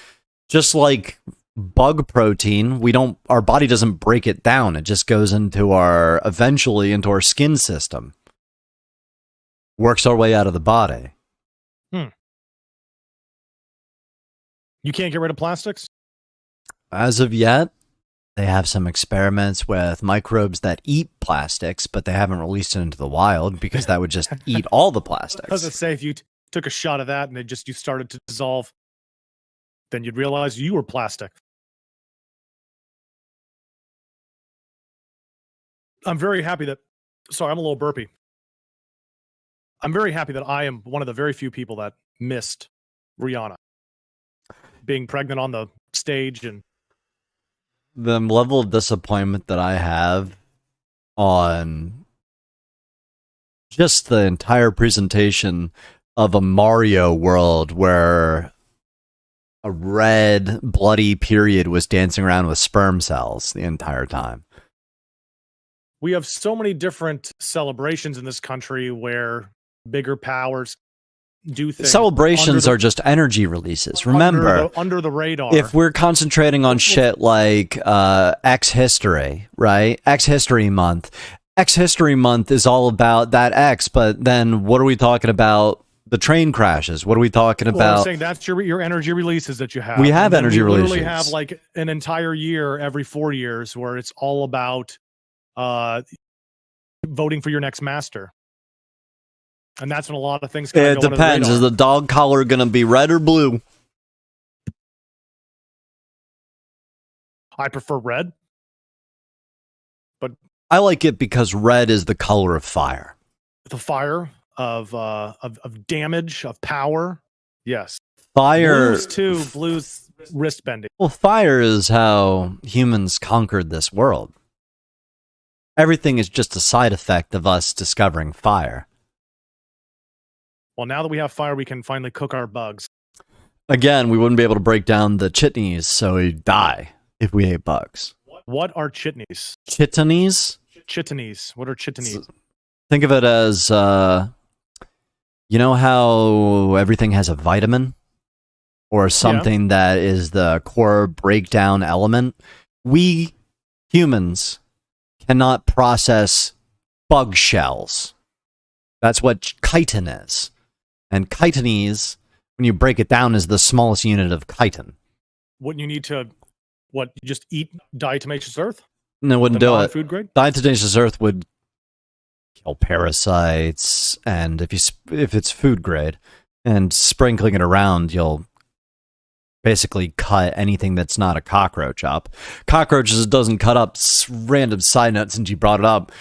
just like bug protein, our body doesn't break it down. It just goes eventually into our skin system. Works our way out of the body. You can't get rid of plastics? As of yet, they have some experiments with microbes that eat plastics, but they haven't released it into the wild because that would just eat all the plastics. I was going to say, if you took a shot of that and you started to dissolve, then you'd realize you were plastic. I'm very happy that, sorry, I'm a little burpy. I'm very happy that I am one of the very few people that missed Rihanna being pregnant on the stage. And the level of disappointment that I have on just the entire presentation of a Mario world where a red bloody period was dancing around with sperm cells the entire time. We have so many different celebrations in this country where bigger powers do things. Celebrations are just energy releases. Remember, under the radar. If we're concentrating on shit like X History, right? X History Month. X History Month is all about that X, but then what are we talking about? The train crashes. What are we talking about? I'm saying that's your energy releases that you have. We have energy releases. We literally have like an entire year every 4 years where it's all about voting for your next master. And that's when a lot of things kind of go under the radar. Is the dog collar going to be red or blue? I prefer red. But I like it because red is the color of fire. The fire of damage, of power. Yes. Fire. Blues too. Blues wrist bending. Well, fire is how humans conquered this world. Everything is just a side effect of us discovering fire. Well, now that we have fire, we can finally cook our bugs. Again, we wouldn't be able to break down the chitneys, so we'd die if we ate bugs. What are chitneys? Chitneys? Chitneys. What are chitneys? Think of it as, you know how everything has a vitamin? Or something that is the core breakdown element? We humans cannot process bug shells. That's what chitin is. And chitinese, when you break it down, is the smallest unit of chitin. Wouldn't you need to, just eat diatomaceous earth? No, it wouldn't do it. Food grade? Diatomaceous earth would kill parasites, and if it's food grade, and sprinkling it around, you'll basically cut anything that's not a cockroach up. Cockroaches doesn't cut up. Random side note since you brought it up.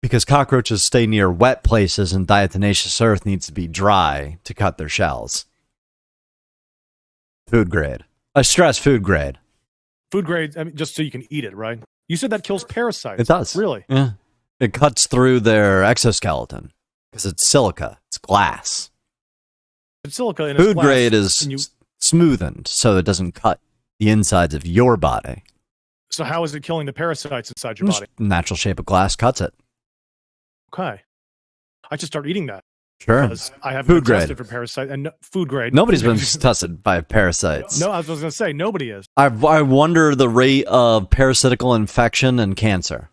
Because cockroaches stay near wet places and diatomaceous earth needs to be dry to cut their shells. Food grade. I stress food grade. Food grade, I mean, just so you can eat it, right? You said that kills parasites. It does. Really? Yeah. It cuts through their exoskeleton. Because it's silica. It's glass. It's silica in food grade is smoothened so it doesn't cut the insides of your body. So how is it killing the parasites inside your body? Natural shape of glass cuts it. Okay. I should start eating that. Sure. Because I haven't food been grade. tested for parasites. And food grade. Nobody's been tested by parasites. No, I was going to say, nobody is. I wonder the rate of parasitical infection and cancer.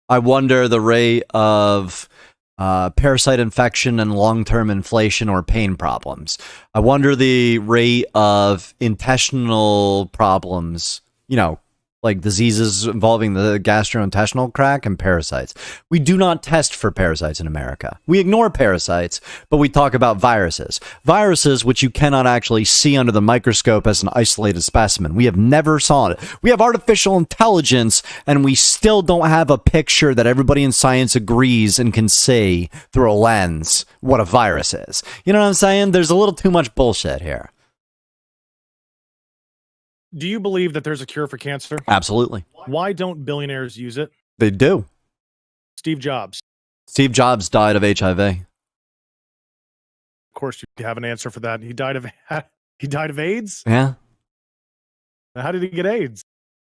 I wonder the rate of parasite infection and long-term inflation or pain problems. I wonder the rate of intestinal problems, like diseases involving the gastrointestinal tract and parasites. We do not test for parasites in America. We ignore parasites, but we talk about viruses. Viruses which you cannot actually see under the microscope as an isolated specimen. We have never saw it. We have artificial intelligence, and we still don't have a picture that everybody in science agrees and can see through a lens what a virus is. You know what I'm saying? There's a little too much bullshit here. Do you believe that there's a cure for cancer? Absolutely. Why don't billionaires use it? They do. Steve Jobs. Steve Jobs died of HIV. Of course, you have an answer for that. He died of AIDS? Yeah. How did he get AIDS?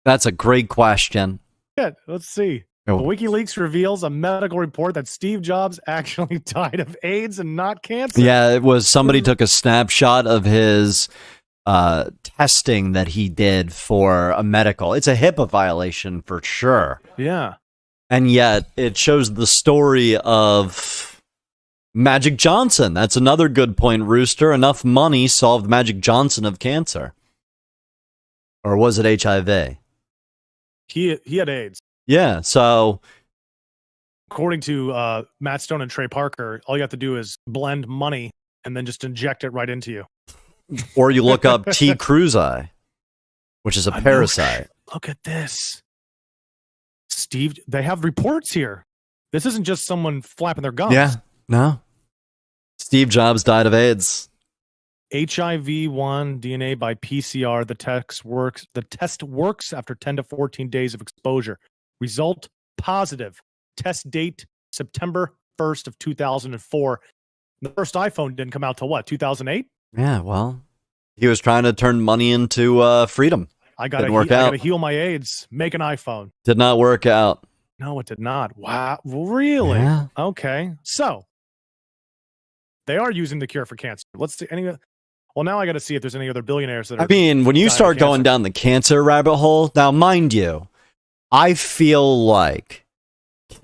That's a great question. Yeah, let's see. WikiLeaks reveals a medical report that Steve Jobs actually died of AIDS and not cancer. Yeah, it was somebody took a snapshot of his testing that he did for a medical. It's a HIPAA violation for sure. Yeah. And yet it shows the story of Magic Johnson. That's another good point, Rooster. Enough money solved Magic Johnson of cancer. Or was it HIV? He had AIDS. Yeah, so according to Matt Stone and Trey Parker, all you have to do is blend money and then just inject it right into you. Or you look up 𝐂𝐎𝐍𝐍𝐄𝐃, which is a parasite. Look at this. Steve, they have reports here. This isn't just someone flapping their gums. Yeah, no. Steve Jobs died of AIDS. HIV-1 DNA by PCR. The test works after 10 to 14 days of exposure. Result positive. Test date September 1st of 2004. The first iPhone didn't come out till what, 2008? Yeah, well, he was trying to turn money into freedom. I gotta heal my AIDS. Make an iPhone. Did not work out. No, it did not. Wow, really? Yeah. Okay, so they are using the cure for cancer. Let's see. Well, now I got to see if there's any other billionaires that are. I mean, when you start going down the cancer rabbit hole, now, mind you, I feel like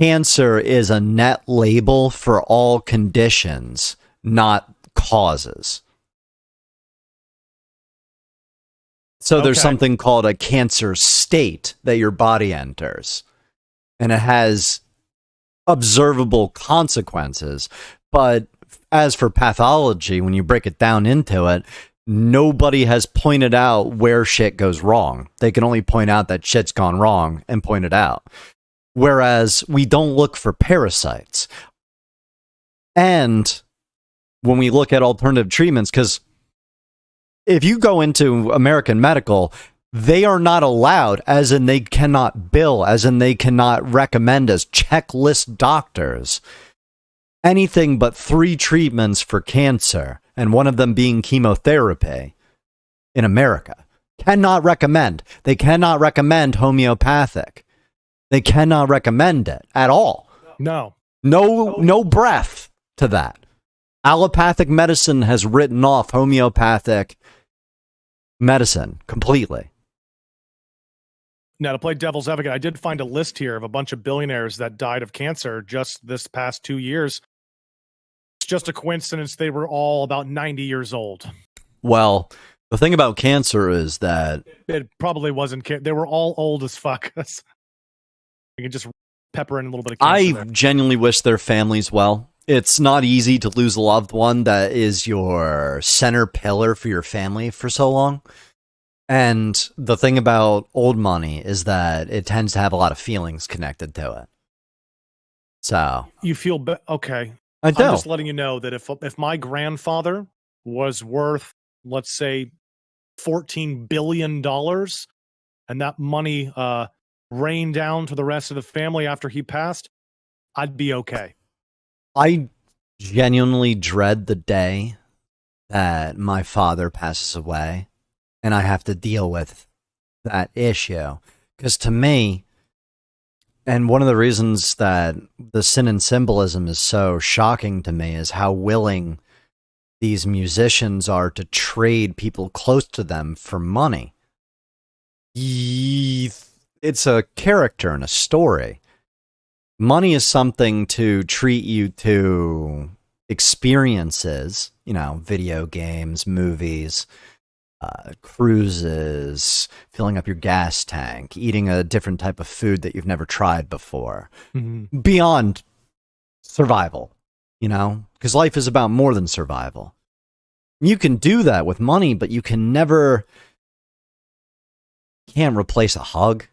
cancer is a net label for all conditions, not causes. So there's something called a cancer state that your body enters, and it has observable consequences. But as for pathology, when you break it down into it, nobody has pointed out where shit goes wrong. They can only point out that shit's gone wrong and point it out. Whereas we don't look for parasites. And when we look at alternative treatments, because if you go into American Medical, they are not allowed, as in they cannot bill, as in they cannot recommend as checklist doctors anything but 3 treatments for cancer, and one of them being chemotherapy in America. Cannot recommend. They cannot recommend homeopathic. They cannot recommend it at all. No. No breath to that. Allopathic medicine has written off homeopathic medicine completely. Now, to play devil's advocate, I did find a list here of a bunch of billionaires that died of cancer just this past 2 years. It's just a coincidence they were all about 90 years old. Well, the thing about cancer is that it probably wasn't. They were all old as fuck. You can just pepper in a little bit of cancer. I genuinely wish their families well. It's not easy to lose a loved one that is your center pillar for your family for so long. And the thing about old money is that it tends to have a lot of feelings connected to it. So you feel okay. I'm just letting you know that if my grandfather was worth, let's say, $14 billion, and that money rained down to the rest of the family after he passed, I'd be okay. I genuinely dread the day that my father passes away and I have to deal with that issue. Because to me, and one of the reasons that the sin and symbolism is so shocking to me is how willing these musicians are to trade people close to them for money. It's a character and a story. Money is something to treat you to experiences, video games, movies, cruises, filling up your gas tank, eating a different type of food that you've never tried before, beyond survival, because life is about more than survival. You can do that with money, but you can't replace a hug.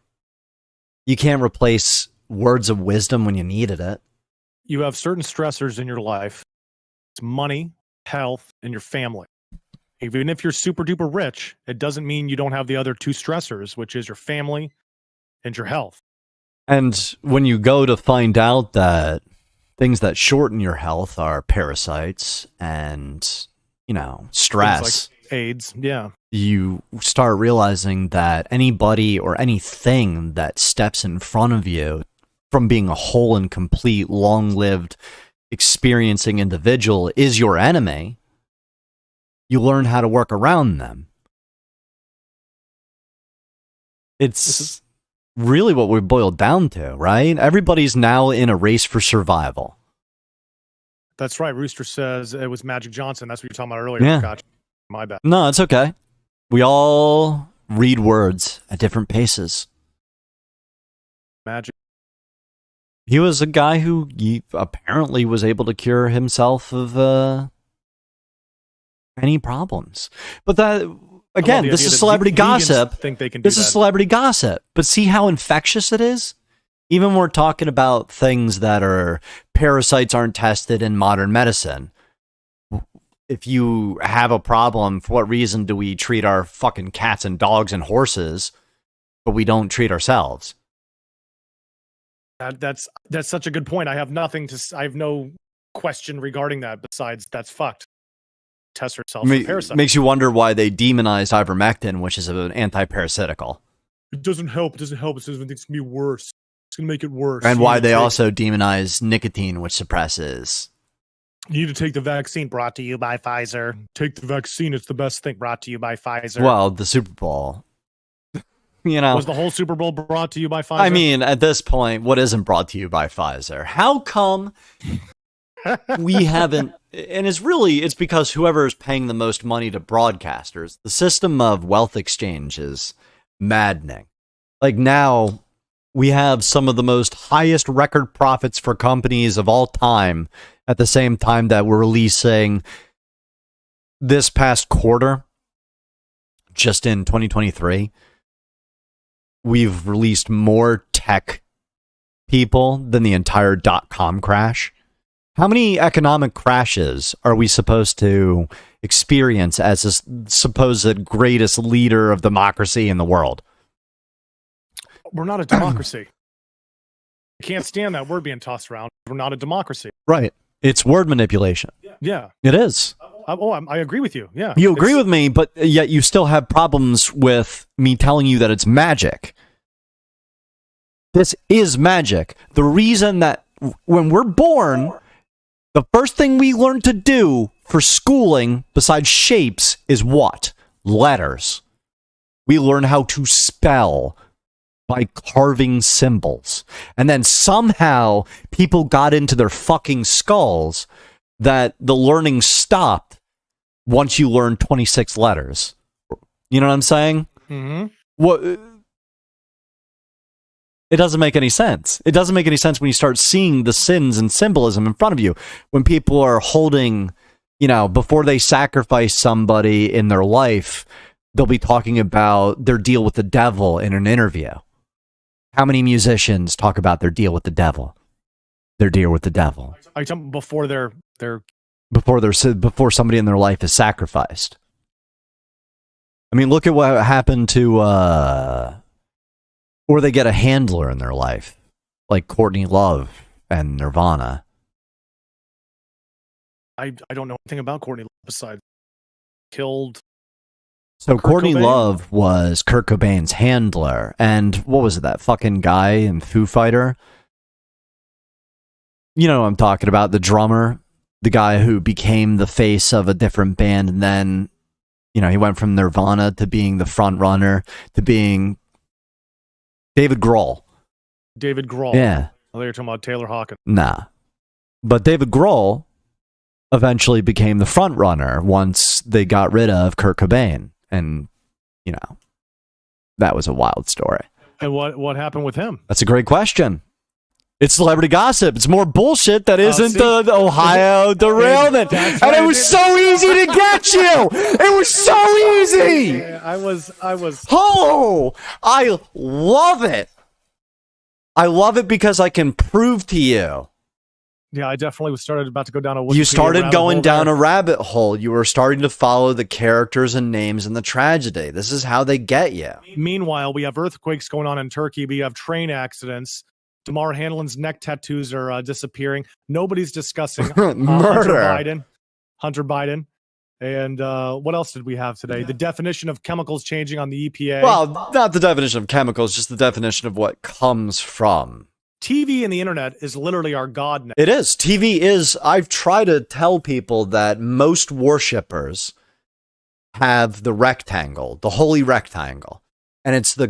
You can't replace words of wisdom when you needed it. You have certain stressors in your life. It's money, health, and your family. Even if you're super duper rich, it doesn't mean you don't have the other 2 stressors, which is your family and your health. And when you go to find out that things that shorten your health are parasites and, stress, things like AIDS, yeah. You start realizing that anybody or anything that steps in front of you from being a whole and complete, long-lived, experiencing individual is your enemy. You learn how to work around them. It's really what we boiled down to, right? Everybody's now in a race for survival. That's right. Rooster says it was Magic Johnson. That's what you're talking about earlier. Yeah. Gotcha. My bad. No, it's okay. We all read words at different paces. Magic. He was a guy who apparently was able to cure himself of any problems. But that, again, this is celebrity gossip. Think they can do this is celebrity gossip. But see how infectious it is? Even when we're talking about things that are parasites aren't tested in modern medicine. If you have a problem, for what reason do we treat our fucking cats and dogs and horses, but we don't treat ourselves? That's such a good point. I have no question regarding that besides that's fucked. Test herself for parasites. Makes you wonder why they demonized ivermectin, which is an anti-parasitical. It doesn't help. It doesn't help. It says it's going to be worse. It's going to make it worse. And why they also demonize nicotine, which suppresses. You need to take the vaccine. Brought to you by Pfizer. Take the vaccine. It's the best thing. Brought to you by Pfizer. Well, the Super Bowl. Was the whole Super Bowl brought to you by Pfizer? I mean, at this point, what isn't brought to you by Pfizer? How come we haven't... And it's because whoever is paying the most money to broadcasters, the system of wealth exchange is maddening. Like now, we have some of the most highest record profits for companies of all time at the same time that we're releasing this past quarter, just in 2023, we've released more tech people than the entire .com crash. How many economic crashes are we supposed to experience as a supposed greatest leader of democracy in the world? We're not a democracy. I can't stand that word being tossed around. We're not a democracy. Right. It's word manipulation. Yeah. It is. I agree with you. Yeah. You agree with me, but yet you still have problems with me telling you that it's magic. This is magic. The reason that when we're born, the first thing we learn to do for schooling, besides shapes, is what? Letters. We learn how to spell by carving symbols. And then somehow people got into their fucking skulls that the learning stopped once you learn 26 letters. You know what I'm saying? Mm-hmm. What? It doesn't make any sense. It doesn't make any sense when you start seeing the sins and symbolism in front of you. When people are holding, you know, before they sacrifice somebody in their life, they'll be talking about their deal with the devil in an interview. How many musicians talk about their deal with the devil? Their deal with the devil. Are you talking before before somebody in their life is sacrificed? I mean, look at what happened to or they get a handler in their life, like Courtney Love and Nirvana. I don't know anything about Courtney Love besides killed. So Kurt Courtney Cobain? Love was Kurt Cobain's handler, and what was it, that fucking guy in Foo Fighter? You know what I'm talking about, the drummer, the guy who became the face of a different band, and then, you know, he went from Nirvana to being the front runner to being David Grohl. David Grohl. Yeah. I thought you were talking about Taylor Hawkins. Nah. But David Grohl eventually became the front runner once they got rid of Kurt Cobain. And, you know, that was a wild story. And what happened with him? That's a great question. It's celebrity gossip. It's more bullshit that isn't the Ohio derailment. And it was so easy to get you. It was so easy. I was. Oh, I love it. I love it because I can prove to you. Yeah, I definitely was about to go down a You started going down a a rabbit hole. You were starting to follow the characters and names in the tragedy. This is how they get you. Meanwhile, we have earthquakes going on in Turkey. We have train accidents. Damar Hamlin's neck tattoos are disappearing. Nobody's discussing murder. Hunter Biden. And what else did we have today? The definition of chemicals changing on the EPA. Well, not the definition of chemicals, just the definition of what comes from. TV and the internet is literally our god now. It is. TV is. I've tried to tell people that most worshippers have the rectangle, the holy rectangle. And it's the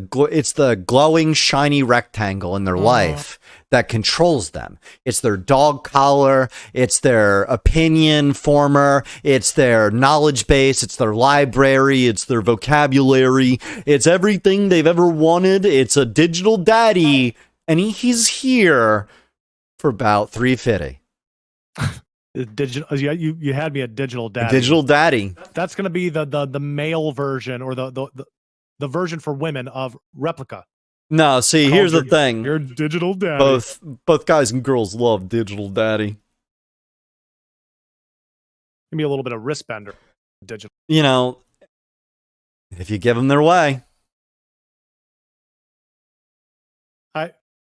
glowing, shiny rectangle in their life that controls them. It's their dog collar. It's their opinion former. It's their knowledge base. It's their library. It's their vocabulary. It's everything they've ever wanted. It's a digital daddy. And he's here for about $3.50. Digital, you had me at digital daddy. Digital daddy. That's going to be the male version or the version for women of Replica. No, see, here's the thing. You're digital daddy. Both guys and girls love digital daddy. Give me a little bit of wristbender. Digital. You know, if you give them their way.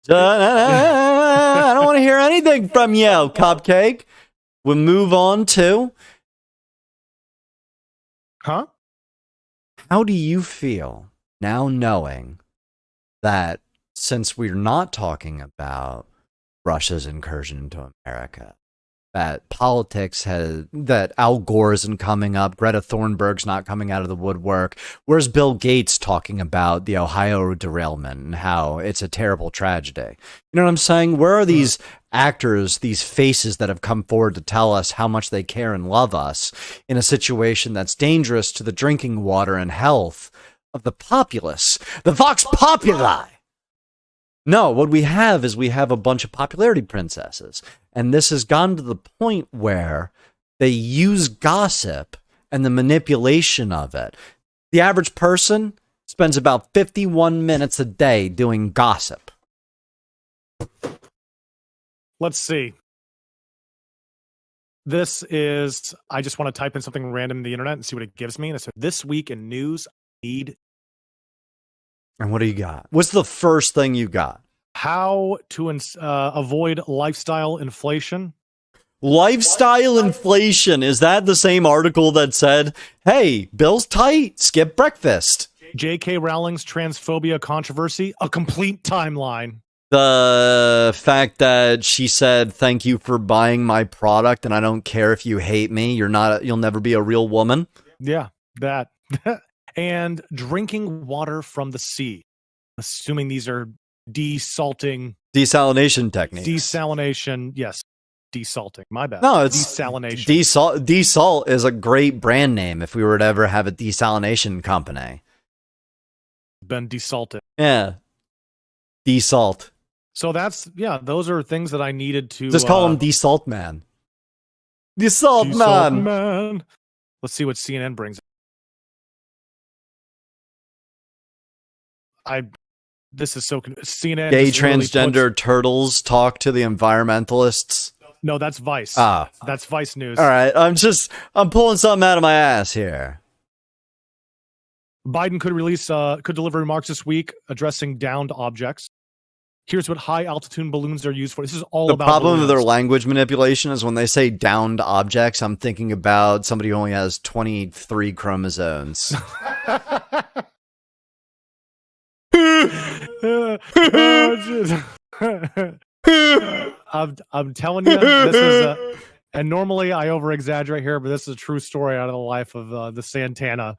I don't want to hear anything from you, Cupcake. We'll move on to... Huh? How do you feel now knowing that since we're not talking about Russia's incursion into America, that politics that Al Gore isn't coming up, Greta Thunberg's not coming out of the woodwork, where's Bill Gates talking about the Ohio derailment and how it's a terrible tragedy? You know what I'm saying? Where are these actors, these faces that have come forward to tell us how much they care and love us in a situation that's dangerous to the drinking water and health of the populace, the Vox Populi? No, what we have is we have a bunch of popularity princesses. And this has gone to the point where they use gossip and the manipulation of it. The average person spends about 51 minutes a day doing gossip. Let's see. This is, I just want to type in something random in the internet and see what it gives me. And it said, this week in news, need. And what do you got? What's the first thing you got? How to avoid lifestyle inflation. Lifestyle inflation. Is that the same article that said, hey, bill's tight, skip breakfast? J.K. Rowling's transphobia controversy, a complete timeline. The fact that she said, thank you for buying my product, and I don't care if you hate me, you'll never be a real woman. Yeah, that. And drinking water from the sea. Assuming these are desalting. Desalination techniques. Desalination, yes. Desalting, my bad. No, it's desalination. Desalt is a great brand name if we were to ever have a desalination company. Been desalted. Yeah. Desalt. So that's, yeah, those are things that I needed to... Just call him Desalt Man. Desalt Man! Let's see what CNN brings. This is so... CNN... Gay transgender turtles talk to the environmentalists. No, that's Vice. Ah. That's Vice News. All right, I'm pulling something out of my ass here. Biden could deliver remarks this week addressing downed objects. Here's what high altitude balloons are used for. This is all about the problem balloons. with their language manipulation is when they say downed objects, I'm thinking about somebody who only has 23 chromosomes. I'm telling you, this is and normally I over exaggerate here, but this is a true story out of the life of the Santana.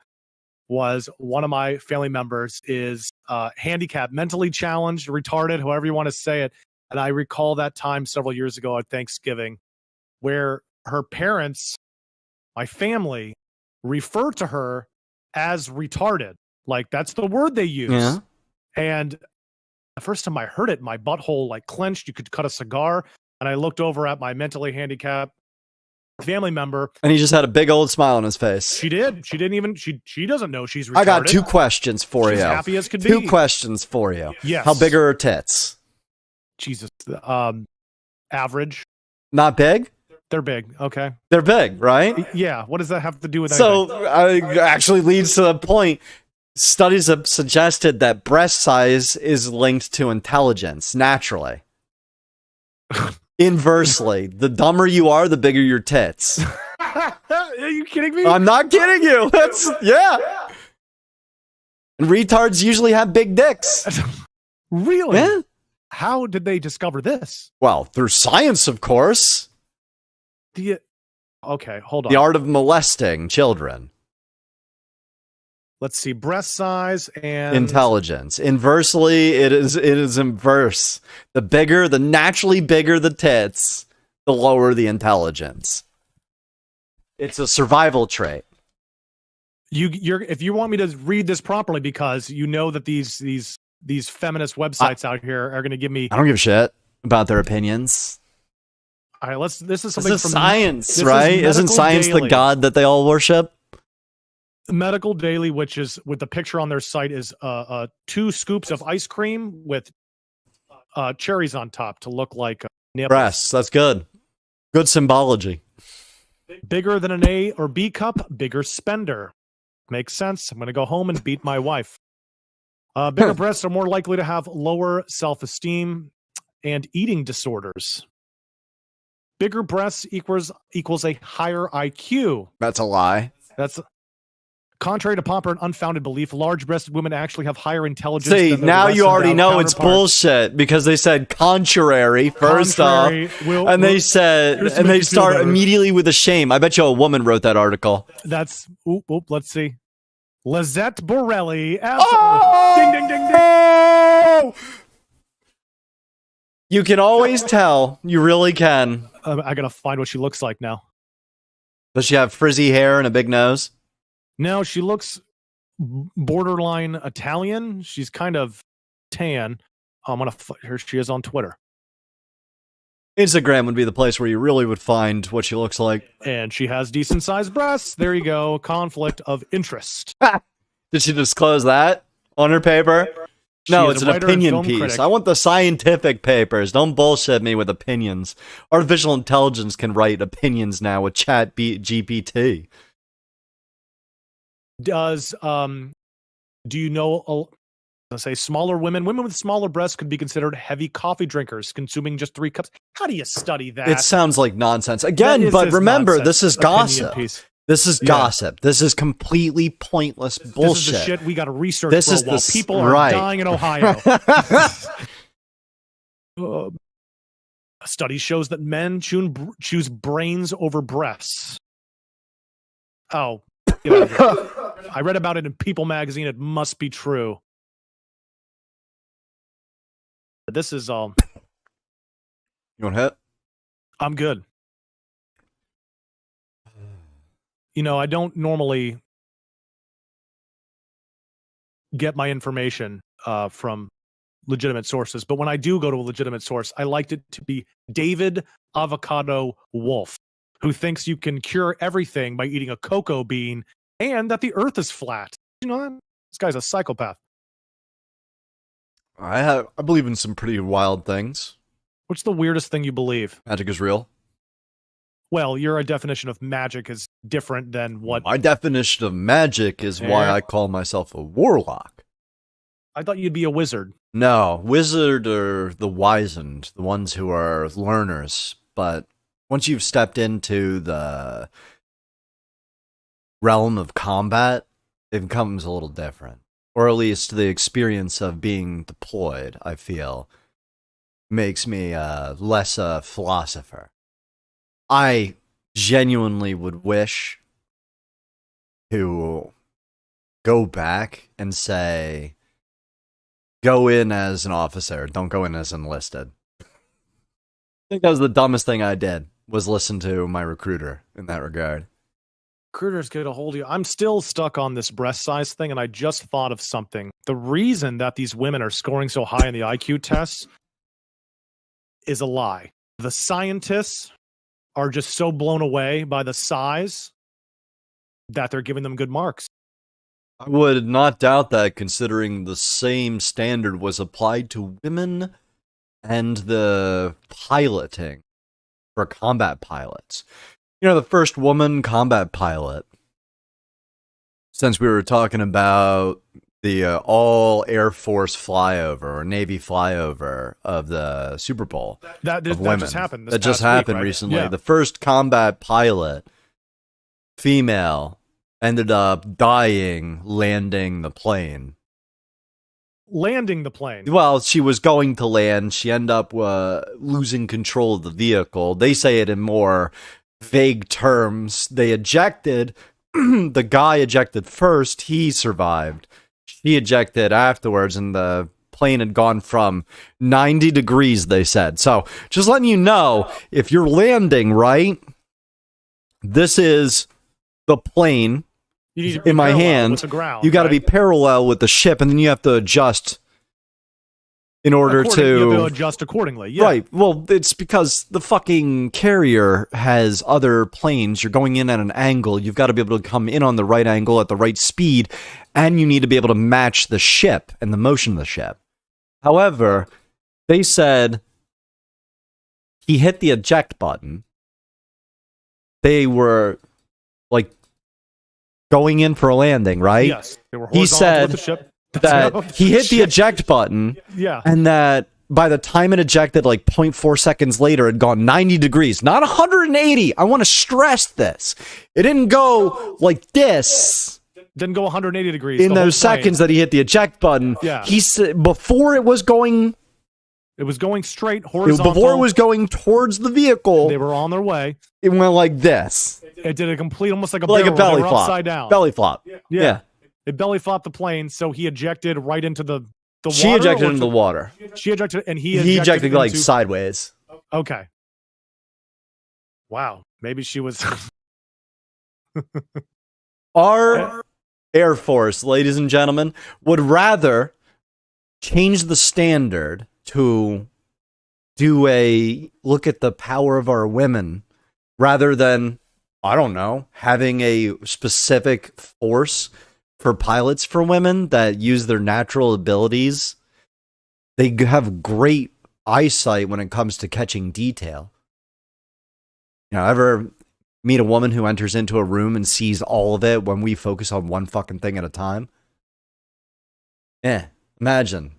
Was one of my family members is handicapped, mentally challenged, retarded, however you want to say it. And I recall that time several years ago at Thanksgiving where her parents, my family, refer to her as retarded. Like, that's the word they use. Yeah. And the first time I heard it, my butthole like clenched. You could cut a cigar. And I looked over at my mentally handicapped family member, and he just had a big old smile on his face. She did. She didn't even. She doesn't know she's retarded. I got two questions for She's you. Happy as could be. Two questions for you. Yes. How big are her tits? Jesus. Average. Not big? They're big. Okay. They're big, right? Yeah. What does that have to do with anything? anything? Actually leads to the point. Studies have suggested that breast size is linked to intelligence naturally. Inversely, the dumber you are, the bigger your tits. Are you kidding me? I'm not kidding you. Yeah. And retards usually have big dicks. Really? Yeah. How did they discover this? Well, through science, of course. Okay, hold on. The art of molesting children. Let's see, breast size and intelligence. Inversely, it is inverse. The naturally bigger the tits, the lower the intelligence. It's a survival trait. If you want me to read this properly, because you know that these feminist websites out here are going to give me. I don't give a shit about their opinions. All right, this is something from science, right? Isn't science the god that they all worship? Medical Daily, which is with the picture on their site, is 2 scoops of ice cream with cherries on top to look like nipples. Breasts. That's good. Good symbology. Bigger than an A or B cup, bigger spender. Makes sense. I'm going to go home and beat my wife. Bigger breasts are more likely to have lower self-esteem and eating disorders. Bigger breasts equals a higher IQ. That's a lie. That's contrary to popular and unfounded belief. Large-breasted women actually have higher intelligence. See, than their now less you already endowed know it's counterparts. bullshit because they said contrary first off, and they start immediately with a shame. I bet you a woman wrote that article. That's let's see. Lizette Borelli. Oh! Ding ding ding ding. You can always tell. You really can. I gotta find what she looks like now. Does she have frizzy hair and a big nose? No, she looks borderline Italian. She's kind of tan. I'm gonna. Here she is on Twitter. Instagram would be the place where you really would find what she looks like. And she has decent sized breasts. There you go. Conflict of interest. Did she disclose that on her paper? No, is it's a an writer and opinion film piece. critic. I want the scientific papers. Don't bullshit me with opinions. Artificial intelligence can write opinions now with GPT. Does do you know? Let's say smaller women with smaller breasts could be considered heavy coffee drinkers, consuming just 3 cups. How do you study that? It sounds like nonsense again, That but is remember, nonsense. this is Opinion gossip. piece. This is gossip. This is completely pointless bullshit. This is the shit we got to research. This bro, is while the people are dying in Ohio. A study shows that men choose brains over breasts. Oh, get out of here. I read about it in People magazine. It must be true. This is You want hit? I'm good. You know, I don't normally get my information from legitimate sources, but when I do go to a legitimate source, I liked it to be David Avocado Wolf, who thinks you can cure everything by eating a cocoa bean and that the earth is flat. You know that? This guy's a psychopath. I believe in some pretty wild things. What's the weirdest thing you believe? Magic is real. Well, your definition of magic is different than what... My definition of magic is why I call myself a warlock. I thought you'd be a wizard. No, wizard are the wizened, the ones who are learners. But once you've stepped into the realm of combat, it becomes a little different. Or at least the experience of being deployed, I feel, makes me less a philosopher. I genuinely would wish to go back and say, go in as an officer, don't go in as enlisted. I think that was the dumbest thing I did, was listen to my recruiter in that regard. Recruiters get a hold of you. I'm still stuck on this breast size thing, and I just thought of something. The reason that these women are scoring so high in the IQ tests is a lie. The scientists are just so blown away by the size that they're giving them good marks. I would not doubt that, considering the same standard was applied to women and the piloting for combat pilots. You know, the first woman combat pilot, since we were talking about the all Air Force flyover or Navy flyover of the Super Bowl. That just happened. That just happened right? recently. Yeah. The first combat pilot, female, ended up dying landing the plane. Landing the plane. Well, she was going to land. She ended up losing control of the vehicle. They say it in more vague terms. They ejected. The guy ejected first. He survived. She ejected afterwards, and the plane had gone from 90 degrees, they said. So, just letting you know, if you're landing, right, this is the plane in my hand. Ground, you got to be parallel with the ship, and then you have to adjust in order to... You have to adjust accordingly, yeah. Right. Well, it's because the fucking carrier has other planes. You're going in at an angle. You've got to be able to come in on the right angle at the right speed, and you need to be able to match the ship and the motion of the ship. However, they said he hit the eject button. They were, like, going in for a landing, right? Yes. They were he said with the ship. that he hit the eject button, yeah, and that by the time it ejected, like 0.4 seconds later, it had gone 90 degrees, not 180. I want to stress this. It didn't go like this. Didn't go 180 degrees. In those seconds that he hit the eject button, yeah. He said before it was going... It was going straight, horizontal. Before it was going towards the vehicle... They were on their way. It went like this. It did a complete, almost like a belly flop. upside down. Belly flop. Yeah. It belly flopped the plane, so he ejected right into the water. She ejected into the water. She ejected, and he ejected like sideways. Okay. Wow. Maybe she was... Our Air Force, ladies and gentlemen, would rather change the standard to do a look at the power of our women rather than, I don't know, having a specific force for pilots for women that use their natural abilities They have great eyesight when it comes to catching detail. You know, ever meet a woman who enters into a room and sees all of it when we focus on one fucking thing at a time? Yeah, imagine.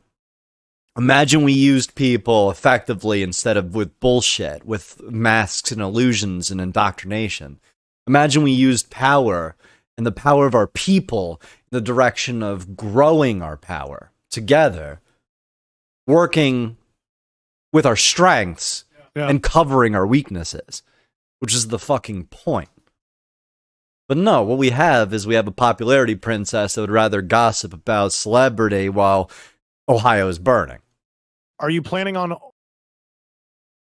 Imagine we used people effectively instead of with bullshit, with masks and illusions and indoctrination. Imagine we used power and the power of our people in the direction of growing our power together, working with our strengths and covering our weaknesses, which is the fucking point. But no, what we have is we have a popularity princess that would rather gossip about celebrity while Ohio is burning. Are you planning on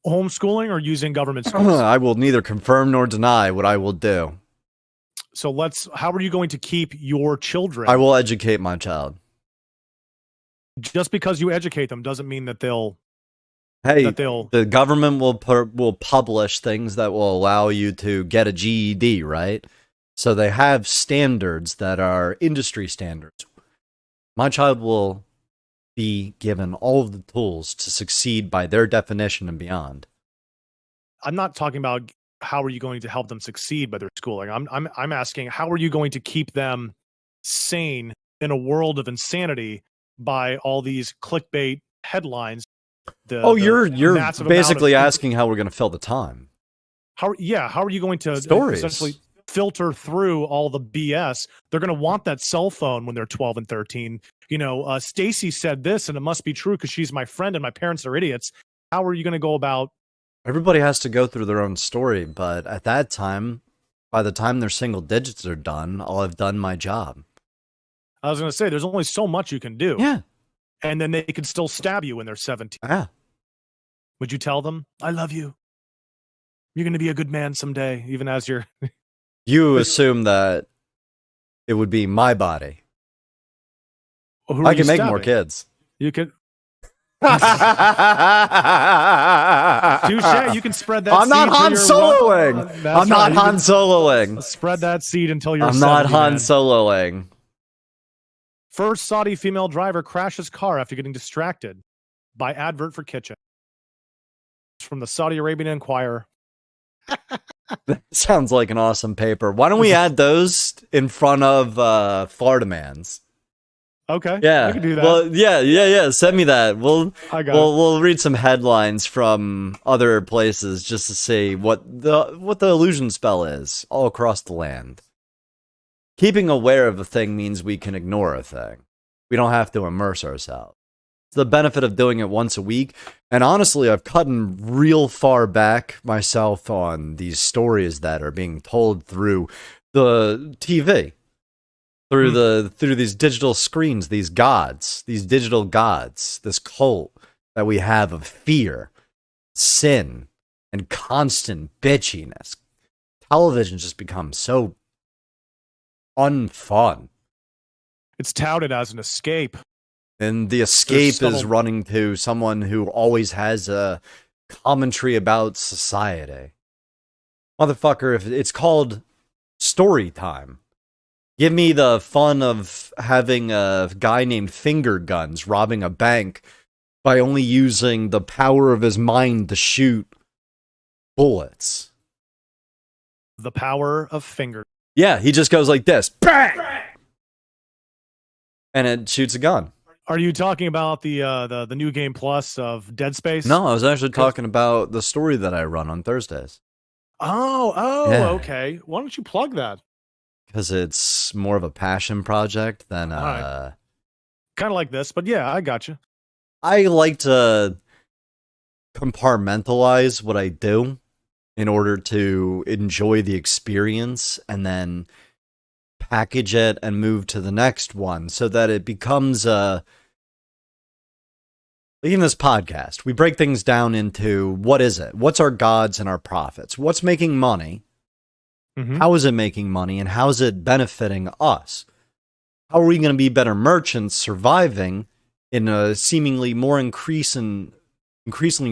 homeschooling or using government schools? I will neither confirm nor deny what I will do. So how are you going to keep your children? I will educate my child. Just because you educate them doesn't mean that they'll... the government will publish things that will allow you to get a GED, right? So they have standards that are industry standards. My child will be given all of the tools to succeed by their definition and beyond. I'm not talking about how are you going to help them succeed by their schooling. I'm asking, how are you going to keep them sane in a world of insanity by all these clickbait headlines? You're basically asking how we're going to fill the time. How are you going to essentially filter through all the BS? They're going to want that cell phone when they're 12 and 13. You know, Stacy said this and it must be true because she's my friend and my parents are idiots. How are you going to go about? Everybody has to go through their own story, but at that time, by the time their single digits are done, I'll have done my job. I was going to say, there's only so much you can do. Yeah. And then they could still stab you when they're 17. Yeah. Would you tell them, I love you? You're going to be a good man someday, even as you're... You assume that it would be my body. Well, I can make more kids. You could... Touche, you can spread that I'm seed. not Han Soloing. I'm not Han Soloing. Spread that seed until you're I'm not Han Soloing. First Saudi female driver crashes car after getting distracted by advert for kitchen. From the Saudi Arabian Inquirer. That sounds like an awesome paper. Why don't we add those in front of Florida Man's? Okay. Yeah. I can do that. Well, yeah. Send me that. We'll read some headlines from other places just to see what the illusion spell is all across the land. Keeping aware of a thing means we can ignore a thing. We don't have to immerse ourselves. It's the benefit of doing it once a week. And honestly, I've cut real far back myself on these stories that are being told through the TV. Through these digital screens, these digital gods, this cult that we have of fear, sin, and constant bitchiness. Television just becomes so unfun. It's touted as an escape. And the escape is running to someone who always has a commentary about society. Motherfucker, if it's called story time. Give me the fun of having a guy named Finger Guns robbing a bank by only using the power of his mind to shoot bullets. The power of finger. Yeah, he just goes like this. Bang! And it shoots a gun. Are you talking about the new game plus of Dead Space? No, I was actually talking about the story that I run on Thursdays. Yeah. Okay. Why don't you plug that? Because it's more of a passion project than kind of like this, but yeah, I got you. I like to compartmentalize what I do in order to enjoy the experience and then package it and move to the next one so that it becomes like in this podcast, we break things down into what is it? What's our gods and our prophets? What's making money? Mm-hmm. How is it making money and how is it benefiting us? How are we going to be better merchants surviving in a seemingly more increasingly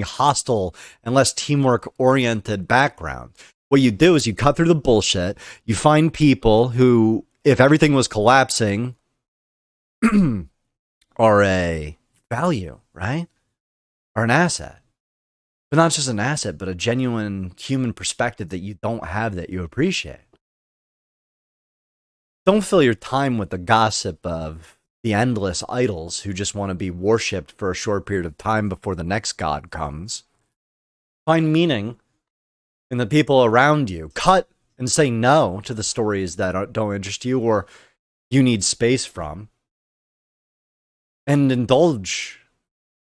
hostile and less teamwork-oriented background? What you do is you cut through the bullshit. You find people who, if everything was collapsing, are a value, right? Or an asset. But not just an asset, but a genuine human perspective that you don't have that you appreciate. Don't fill your time with the gossip of the endless idols who just want to be worshipped for a short period of time before the next god comes. Find meaning in the people around you. Cut and say no to the stories that don't interest you or you need space from. And indulge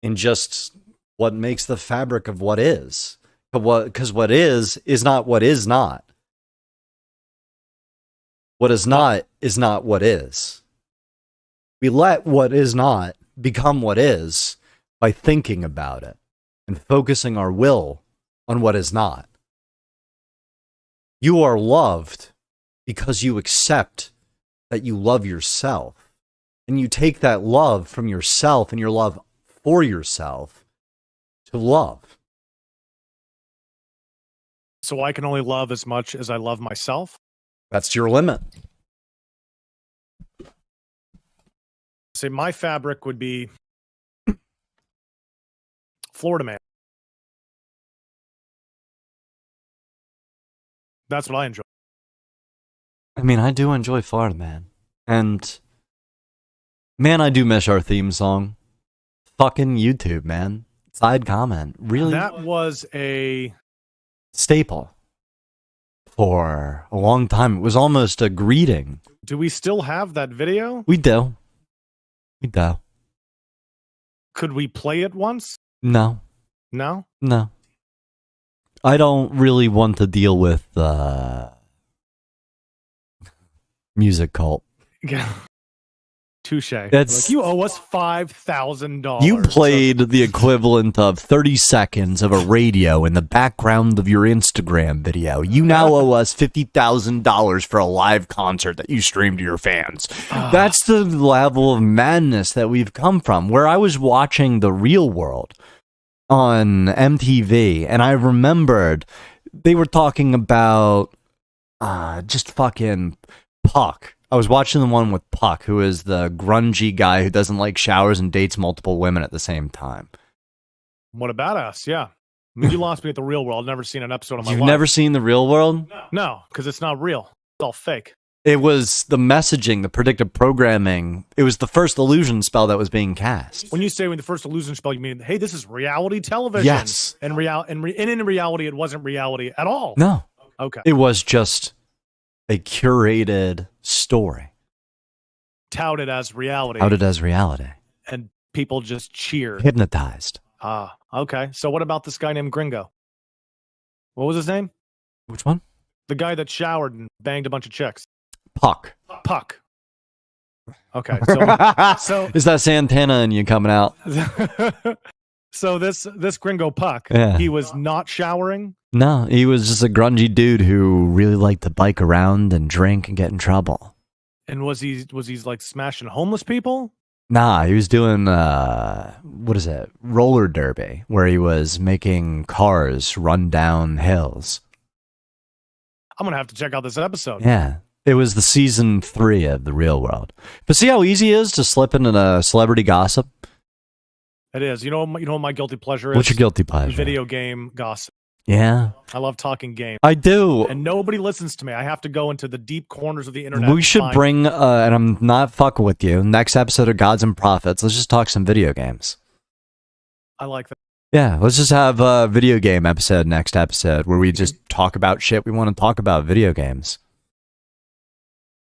in just what makes the fabric of what is. Because what is not what is not. What is not what is. We let what is not become what is by thinking about it and focusing our will on what is not. You are loved because you accept that you love yourself. And you take that love from yourself and your love for yourself to love. So I can only love as much as I love myself? That's your limit. Say my fabric would be Florida man. That's what I enjoy. I mean, I do enjoy Florida Man. And, man, I do miss our theme song. Fucking YouTube, man. Side comment. Really? That was a staple for a long time. It was almost a greeting. Do we still have that video? We do. We do. Could we play it once? No. No? No. I don't really want to deal with music cult. Yeah. Touche. That's, like, you owe us $5,000. You played the equivalent of 30 seconds of a radio in the background of your Instagram video. You now owe us $50,000 for a live concert that you streamed to your fans. That's the level of madness that we've come from. Where I was watching The Real World on MTV, and I remembered they were talking about just fucking Puck. I was watching the one with Puck, who is the grungy guy who doesn't like showers and dates multiple women at the same time. What a badass, yeah. I mean, you lost me at The Real World. Never seen an episode of my life. You've never seen The Real World? No, because it's not real. It's all fake. It was the messaging, the predictive programming. It was the first illusion spell that was being cast. When you say the first illusion spell, you mean, hey, this is reality television. Yes. And in reality, it wasn't reality at all. No. Okay. It was just a curated story. Touted as reality. Touted as reality. And people just cheered. Hypnotized. Ah, okay. So what about this guy named Gringo? What was his name? Which one? The guy that showered and banged a bunch of chicks. Puck. Puck. Okay. So is that Santana in you coming out? So this Gringo Puck, yeah. He was not showering? No, he was just a grungy dude who really liked to bike around and drink and get in trouble. And was he like smashing homeless people? Nah, he was doing what is it? Roller derby, where he was making cars run down hills. I'm gonna have to check out this episode. Yeah. It was the season 3 of The Real World. But see how easy it is to slip into the celebrity gossip? It is. You know what my guilty pleasure is? What's your guilty pleasure? Video game gossip. Yeah. I love talking games. I do. And nobody listens to me. I have to go into the deep corners of the internet. We should bring, and I'm not fucking with you, next episode of Gods and Prophets, let's just talk some video games. I like that. Yeah, let's just have a video game episode next episode where we just talk about shit we want to talk about, video games.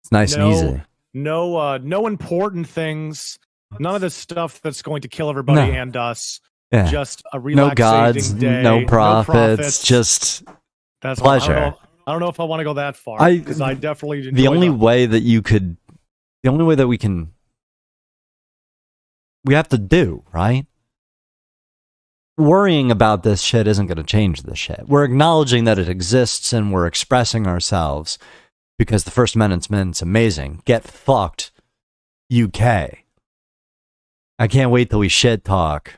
It's nice and easy. No important things. None of the stuff that's going to kill everybody and us. Yeah. Just a relaxing no gods, day. No prophets, just that's pleasure. I don't know if I want to go that far because I definitely enjoy the only way that we have to do, right? Worrying about this shit isn't going to change this shit. We're acknowledging that it exists and we're expressing ourselves because the First Amendment's amazing. Get fucked, UK. I can't wait till we shit talk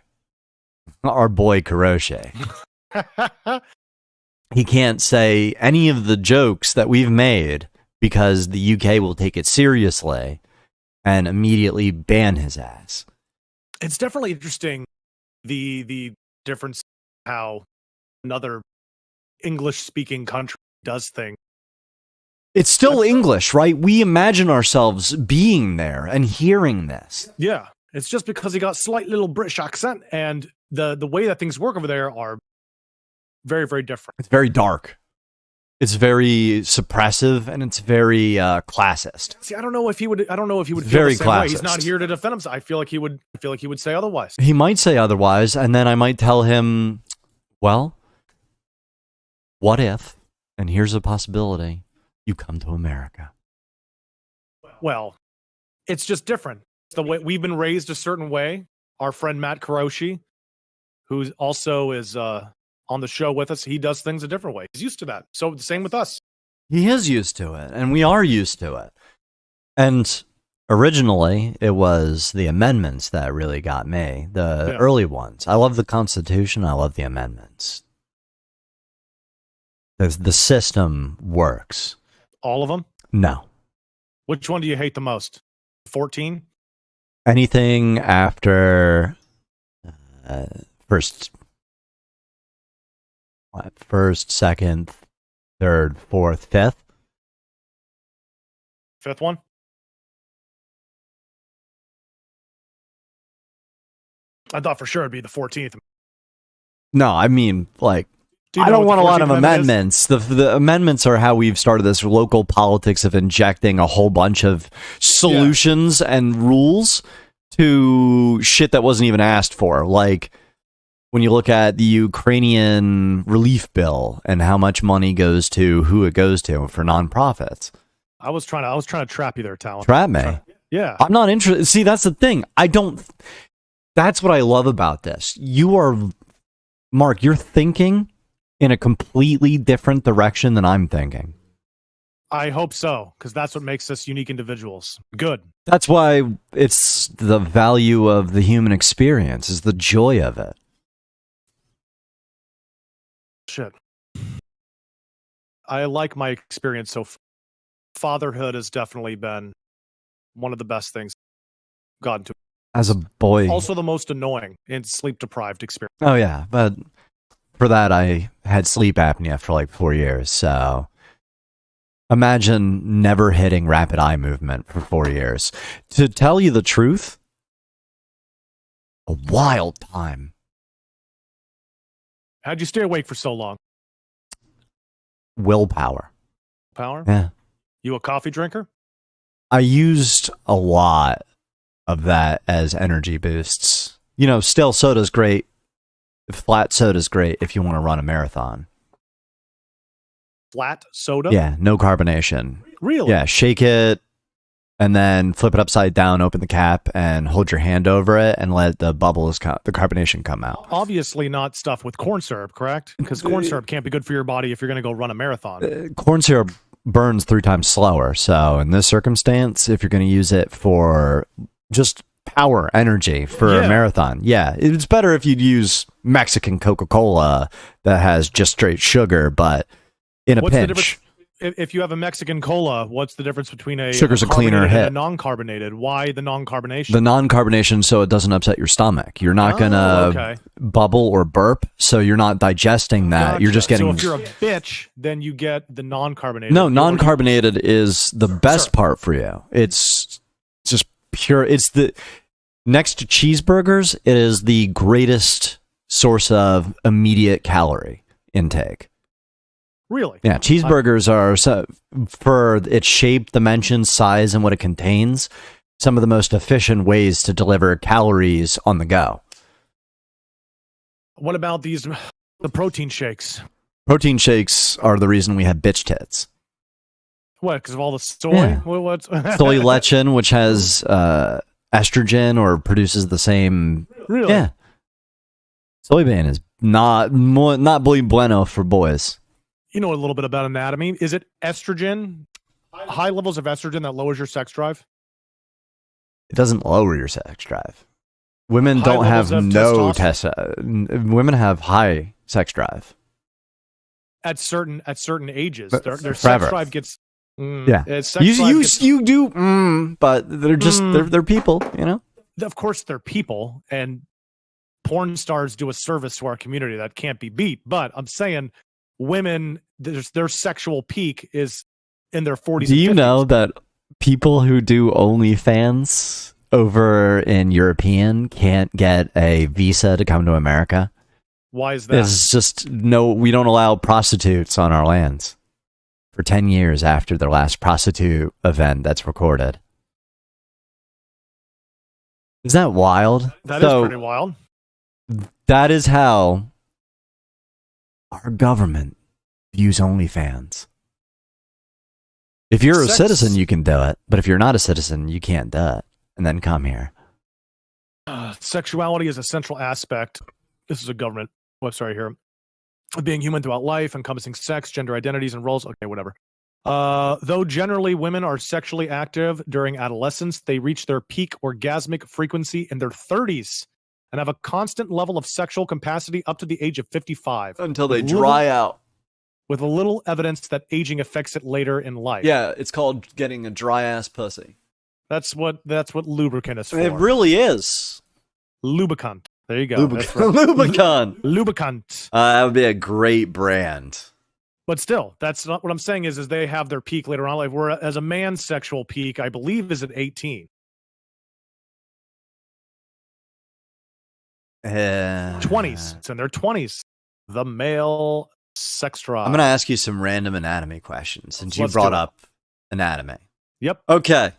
our boy 𝐂𝐍𝐶. He can't say any of the jokes that we've made because the UK will take it seriously and immediately ban his ass. It's definitely interesting the difference how another English speaking country does things. It's still English, right? We imagine ourselves being there and hearing this. Yeah, it's just because he got slight little British accent, and the way that things work over there are very, very different. It's very dark. It's very suppressive, and it's very classist. See, I don't know if he would. I don't know if he would feel Very the same way. He's classist. not here to defend himself. I feel like he would. I feel like he would say otherwise. He might say otherwise, and then I might tell him, well, what if, and here's a possibility, you come to America. Well, it's just different. It's the way we've been raised a certain way. Our friend Matt Kuroshi, who also is on the show with us, he does things a different way. He's used to that. So the same with us. He is used to it, and we are used to it. And originally, it was the amendments that really got me, the early ones. I love the Constitution. I love the amendments. The system works. All of them? No. Which one do you hate the most? 14? Anything after first, second, third, fourth, fifth. Fifth one? I thought for sure it'd be the 14th. No, I mean, like, Do you I know don't what want the a lot of 14th Amendment is? amendments. The amendments are how we've started this local politics of injecting a whole bunch of solutions and rules to shit that wasn't even asked for. Like, when you look at the Ukrainian relief bill and how much money goes to who it goes to for nonprofits. I was trying to trap you there, Talon. Trap me. Yeah. I'm not interested. See, that's the thing. That's what I love about this. Mark, you're thinking in a completely different direction than I'm thinking. I hope so, because that's what makes us unique individuals. Good. That's why it's the value of the human experience, is the joy of it. Shit. I like my experience so far. Fatherhood has definitely been one of the best things gotten to. As a boy. Also the most annoying and sleep-deprived experience. Oh, yeah. But for that, I had sleep apnea for like 4 years. So imagine never hitting rapid eye movement for 4 years. To tell you the truth, a wild time. How'd you stay awake for so long? Willpower. Power? Yeah. You a coffee drinker? I used a lot of that as energy boosts. You know, still soda's great. Flat soda's great if you want to run a marathon. Flat soda? Yeah, no carbonation. Really? Yeah, shake it and then flip it upside down, open the cap, and hold your hand over it and let the bubbles, the carbonation come out. Obviously not stuff with corn syrup, correct? Because corn syrup can't be good for your body if you're going to go run a marathon. Corn syrup burns 3 times slower. So in this circumstance, if you're going to use it for just power, energy for a marathon, yeah, it's better if you'd use Mexican Coca-Cola that has just straight sugar, but in a pinch. If you have a Mexican cola, what's the difference between sugar's a cleaner hit, and a non-carbonated? Why the non-carbonation? The non-carbonation, so it doesn't upset your stomach. You're not gonna bubble or burp, so you're not digesting that. Gotcha. You're just getting. So if you're a bitch, then you get the non-carbonated. No, non-carbonated is the best part for you. It's just pure. It's the next to cheeseburgers. It is the greatest source of immediate calorie intake. Really? Yeah, cheeseburgers are, for its shape, dimensions, size, and what it contains, some of the most efficient ways to deliver calories on the go. What about the protein shakes? Protein shakes are the reason we have bitch tits. What, because of all the soy? Yeah. What's Soy lectin, which has estrogen or produces the same... Really? Yeah. Soybean is not muy bueno for boys. You know a little bit about anatomy. Is it estrogen? High levels of estrogen that lowers your sex drive? It doesn't lower your sex drive. Women don't have no women have high sex drive. At certain ages, their sex drive gets... yeah. You do, but they're just, they're people, you know? of course they're people, and porn stars do a service to our community that can't be beat. But I'm saying women, their sexual peak is in their 40s. Do you and 50s. know that people who do OnlyFans over in European can't get a visa to come to America? Why is that? It's just we don't allow prostitutes on our lands for 10 years after their last prostitute event that's recorded. Is that wild? That is pretty wild. That is how our government views OnlyFans. If you're a citizen, you can do it. But if you're not a citizen, you can't do it. And then come here. Sexuality is a central aspect. This is a government website here. Of being human throughout life, encompassing sex, gender identities, and roles. Okay, whatever. Though generally women are sexually active during adolescence, they reach their peak orgasmic frequency in their 30s and have a constant level of sexual capacity up to the age of 55. Until they dry out. With a little evidence that aging affects it later in life. Yeah, it's called getting a dry-ass pussy. That's what lubricant is for. It really is. Lubricant. There you go. Lubricant. Lubricant. That would be a great brand. But still, that's not what I'm saying is they have their peak later on in life. Whereas a man's sexual peak, I believe, is at 18. 20s. It's in their 20s. The male sex drive. I'm going to ask you some random anatomy questions since you brought up anatomy. Yep. Okay.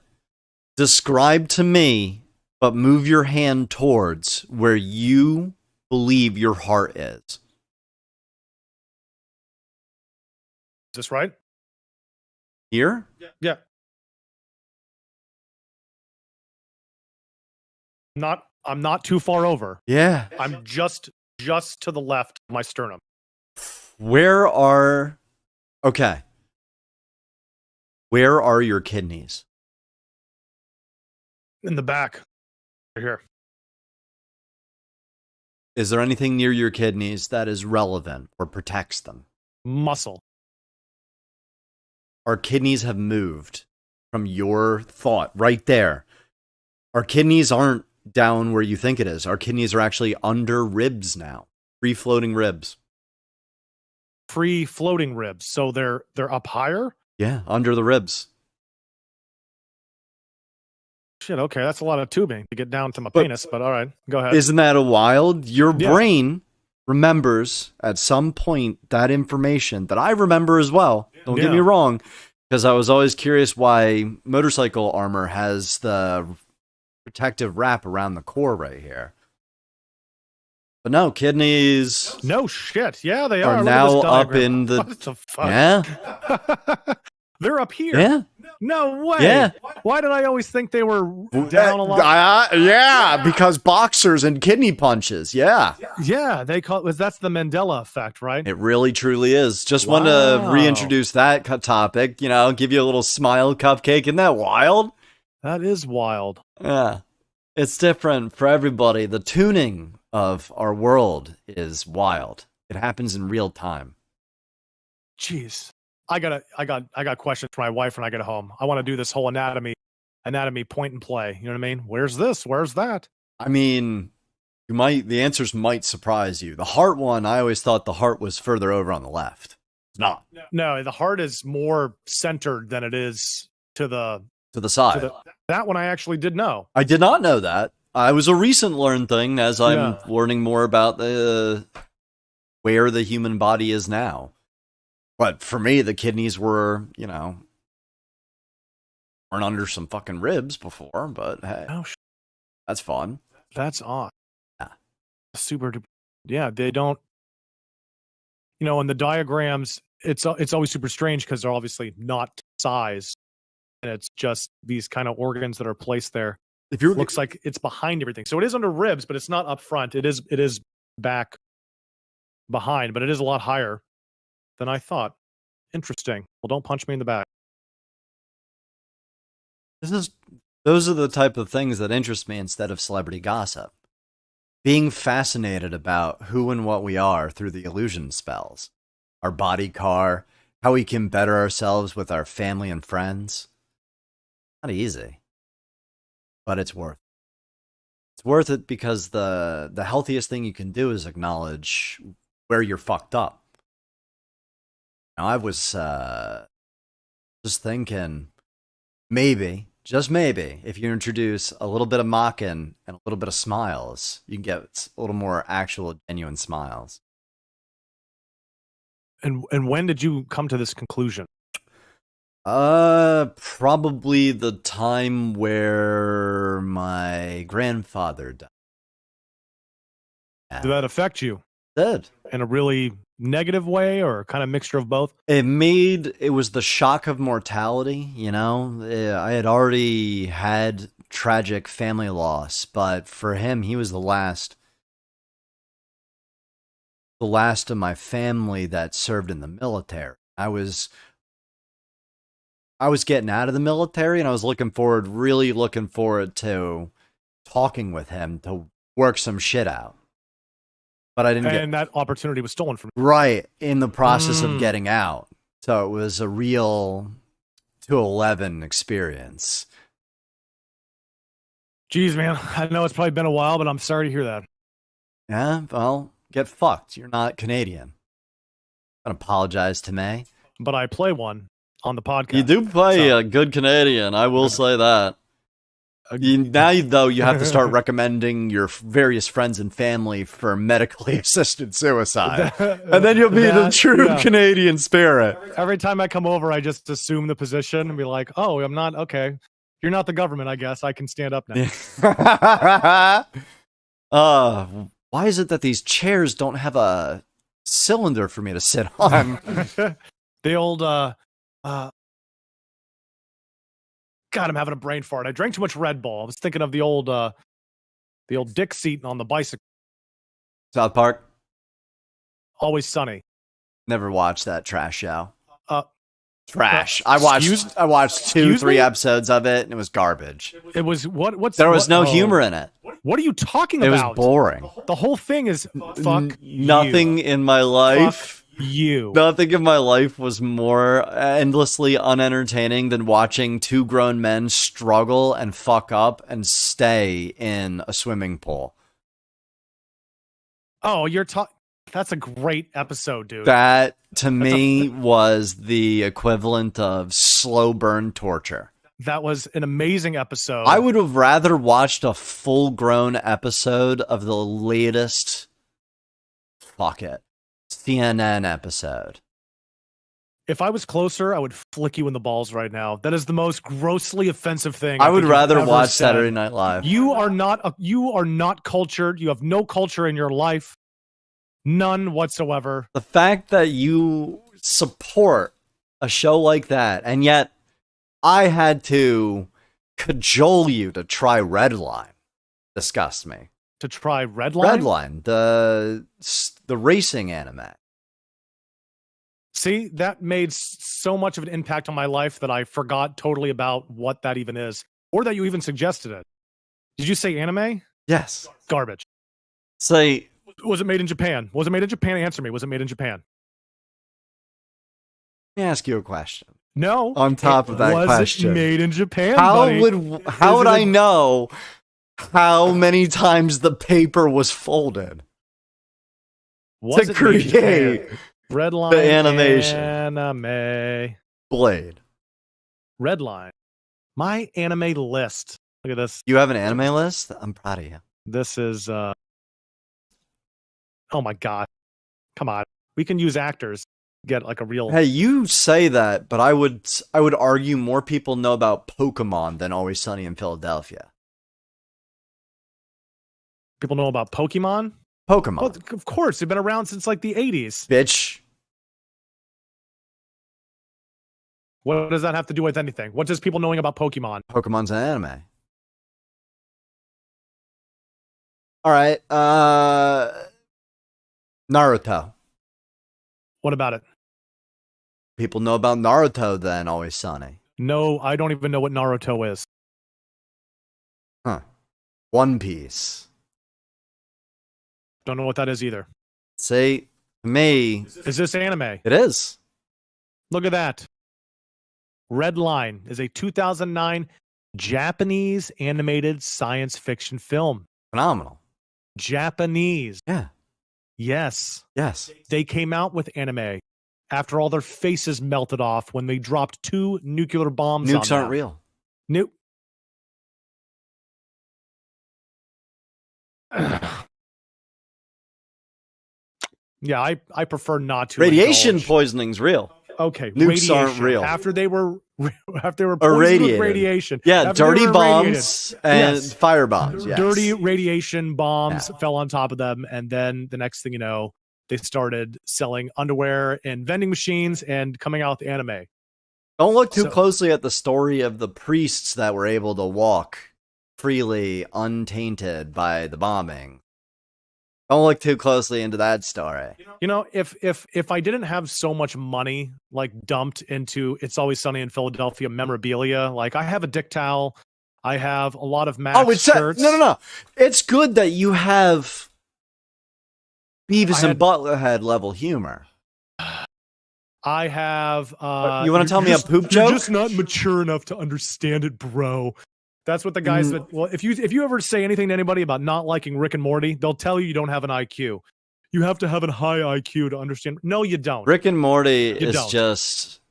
Describe to me, but move your hand towards where you believe your heart is. Is this right? Here? Yeah. I'm not too far over. Yeah. I'm just to the left of my sternum. Where are your kidneys? In the back. Right here. Is there anything near your kidneys that is relevant or protects them? Muscle. Our kidneys have moved from your thought right there. Our kidneys aren't down where you think it is. Our kidneys are actually under ribs now. Free floating ribs. Free floating ribs. So they're up higher? Yeah, under the ribs. Shit, okay, that's a lot of tubing to get down to my penis, but all right, go ahead. Isn't that a wild? Your brain remembers at some point that information that I remember as well. Don't get me wrong, because I was always curious why motorcycle armor has the protective wrap around the core right here. But no, kidneys. No shit. Yeah, they are now up in the. What the fuck? Yeah. They're up here. Yeah. No way. Yeah. Why did I always think they were down a lot? Yeah, because boxers and kidney punches. Yeah. Yeah, that's the Mandela effect, right? It really truly is. Just wanted to reintroduce that topic, give you a little smile cupcake. Isn't that wild? That is wild. Yeah. It's different for everybody. The tuning of our world is wild. It happens in real time. Jeez. I got questions for my wife when I get home. I want to do this whole anatomy point and play. You know what I mean? Where's this? Where's that? I mean, the answers might surprise you. The heart one, I always thought the heart was further over on the left. It's not. No, the heart is more centered than it is to the side. That one I actually did know. I did not know that. I was a recent learned thing as I'm learning more about where the human body is now. But for me, the kidneys were, weren't under some fucking ribs before, but hey, that's fun. That's odd. Yeah. Super. Yeah, they don't, in the diagrams, it's always super strange because they're obviously not size. And it's just these kind of organs that are placed there. It looks like it's behind everything. So it is under ribs, but it's not up front. It is back behind, but it is a lot higher than I thought. Interesting. Well, don't punch me in the back. Those are the type of things that interest me instead of celebrity gossip. Being fascinated about who and what we are through the illusion spells. Our body car, how we can better ourselves with our family and friends. Not easy, but it's worth it. It's worth it because the healthiest thing you can do is acknowledge where you're fucked up. Now, I was just thinking, maybe, just maybe, if you introduce a little bit of mocking and a little bit of smiles, you can get a little more actual, genuine smiles. And when did you come to this conclusion? Probably the time where my grandfather died. Did that affect you? It did. In a really negative way or kind of mixture of both? It was the shock of mortality, you know? I had already had tragic family loss, but for him, he was the last of my family that served in the military. I was getting out of the military, and I was really looking forward to talking with him to work some shit out. But I didn't and that opportunity was stolen from you. Right, in the process of getting out. So it was a real 211 experience. Jeez, man. I know it's probably been a while, but I'm sorry to hear that. Yeah, well, get fucked. You're not Canadian. Don't apologize to me. But I play one on the podcast. You do play a good Canadian, I will say that. Now, though, you have to start recommending your various friends and family for medically assisted suicide. And then you'll be the true Canadian spirit. Every time I come over, I just assume the position and be like, oh, I'm not, okay. You're not the government, I guess. I can stand up now. Why is it that these chairs don't have a cylinder for me to sit on? The old, God, I'm having a brain fart. I drank too much Red Bull. I was thinking of the old dick seat on the bicycle. South Park? Always Sunny. Never watched that trash show. Trash. I watched 2-3 episodes of it, and it was garbage. It was there was no humor in it. What are you talking about? It was boring. The whole thing is nothing in my life. Fuck you. Nothing in my life was more endlessly unentertaining than watching two grown men struggle and fuck up and stay in a swimming pool. Oh, that's a great episode, dude. That, to me, was the equivalent of slow burn torture. That was an amazing episode. I would have rather watched a full-grown episode of the latest, CNN episode. If I was closer, I would flick you in the balls right now. That is the most grossly offensive thing. I would rather watch Saturday Night Live. You are not cultured. You have no culture in your life. None whatsoever. The fact that you support a show like that, and yet I had to cajole you to try Redline, disgusts me. To try Redline? Redline, the racing anime. See, that made so much of an impact on my life that I forgot totally about what that even is, or that you even suggested it. Did you say anime? Yes. Garbage. Say, was it made in Japan? Was it made in Japan? Answer me. Was it made in Japan? Let me ask you a question. No. On top of that question, was it made in Japan? How buddy? would I know how many times the paper was folded to create Redline the animation? Anime Blade. Redline. My anime list. Look at this. You have an anime list? I'm proud of you. This is oh my god. Come on. We can use actors. Get like a real. Hey, you say that, but I would argue more people know about Pokemon than Always Sunny in Philadelphia. People know about Pokemon? Pokemon. Well, of course, they've been around since like the 80s. Bitch. What does that have to do with anything? What does people knowing about Pokemon? Pokemon's an anime. All right. Naruto. What about it? People know about Naruto than Always Sunny. No, I don't even know what Naruto is. Huh. One Piece. Don't know what that is either. See, to me... Is this anime? It is. Look at that. Red Line is a 2009 Japanese animated science fiction film. Phenomenal. Japanese. Yeah. Yes. Yes. They came out with anime after all their faces melted off when they dropped 2 nuclear bombs on them. Nukes aren't real. Nope. Yeah, I prefer not to. Radiation indulge. poisoning's real. Okay, Nukes aren't real. After they were poisoned Irradiated. with radiation. Yeah, After dirty they were bombs and Yes. fire bombs. Yes. Dirty radiation bombs fell on top of them, and then the next thing you know, they started selling underwear and vending machines and coming out with anime. Don't look too closely at the story of the priests that were able to walk freely, untainted by the bombing. Don't look too closely into that story. You know, if I didn't have so much money like dumped into It's Always Sunny in Philadelphia memorabilia, like I have a dick towel, I have a lot of Max shirts. No. It's good that you have Beavis and Butthead level humor. I have. You want to tell me a poop joke? You're just not mature enough to understand it, bro. That's what the guys that. Well, if you ever say anything to anybody about not liking Rick and Morty, they'll tell you don't have an IQ. You have to have a high IQ to understand. No, you don't. Rick and Morty is just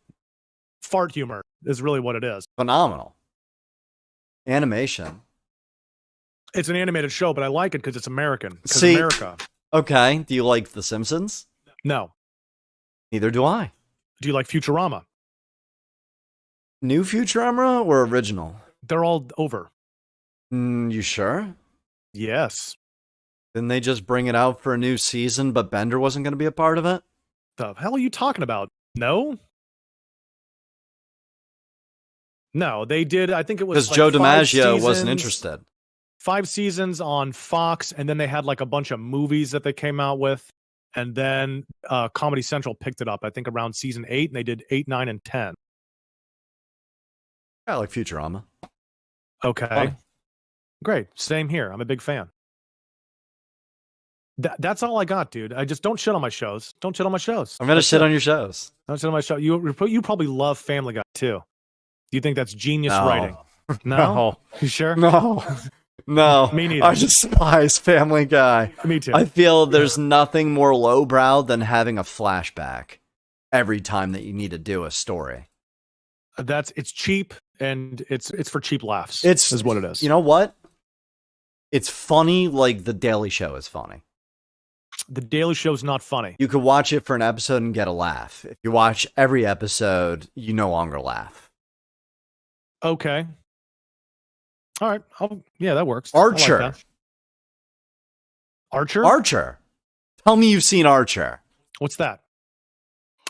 fart humor. Is really what it is. Phenomenal animation. It's an animated show, but I like it because it's American. Because See, America. Okay. Do you like The Simpsons? No. Neither do I. Do you like Futurama? New Futurama or original? They're all over. You sure? Yes. Didn't they just bring it out for a new season, but Bender wasn't going to be a part of it? The hell are you talking about? No? No, they did. I think it was because Joe DiMaggio wasn't interested. 5 seasons on Fox, and then they had like a bunch of movies that they came out with, and then Comedy Central picked it up. I think around season 8, and they did 8, 9, and 10. I like Futurama. Okay, oh. Great. Same here. I'm a big fan. That's all I got, dude. I just don't shit on my shows. Don't shit on my shows. I'm gonna shit on your shows. Don't shit on my show. You probably love Family Guy too. Do you think that's genius writing? No? You sure? No. No. Me neither. I despise Family Guy. Me too. I feel there's nothing more lowbrow than having a flashback every time that you need to do a story. It's cheap and it's for cheap laughs. Is what it is. You know what? It's funny like The Daily Show is funny. The Daily Show's not funny. You could watch it for an episode and get a laugh. If you watch every episode, you no longer laugh. Okay. All right. Yeah, that works. Archer. I like that. Archer? Archer. Tell me you've seen Archer. What's that?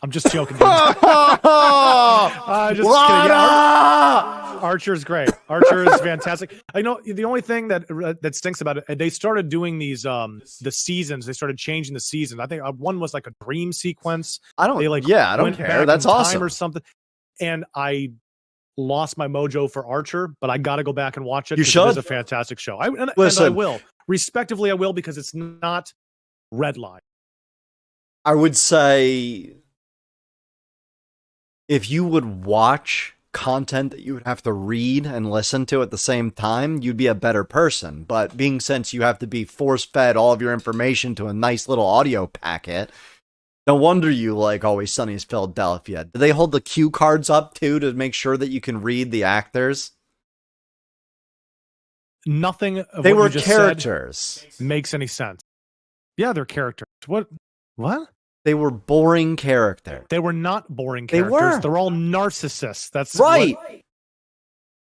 I'm just joking. Just kidding. Yeah, Archer's great. Archer is fantastic. I know the only thing that stinks about it, they started doing these the seasons. They started changing the seasons. I think one was like a dream sequence. I don't care. That's awesome or something. And I lost my mojo for Archer, but I got to go back and watch it. You should. It's a fantastic show. And I will. Respectively, I will, because it's not red line. I would say if you would watch content that you would have to read and listen to at the same time, you'd be a better person. But since you have to be force-fed all of your information to a nice little audio packet, no wonder you like Always Sunny in Philadelphia. Do they hold the cue cards up too to make sure that you can read the actors? Nothing of they what were you just characters. Said makes any sense. Yeah, they're characters. What? They were boring characters. They were not boring characters. They were. They're all narcissists. That's right.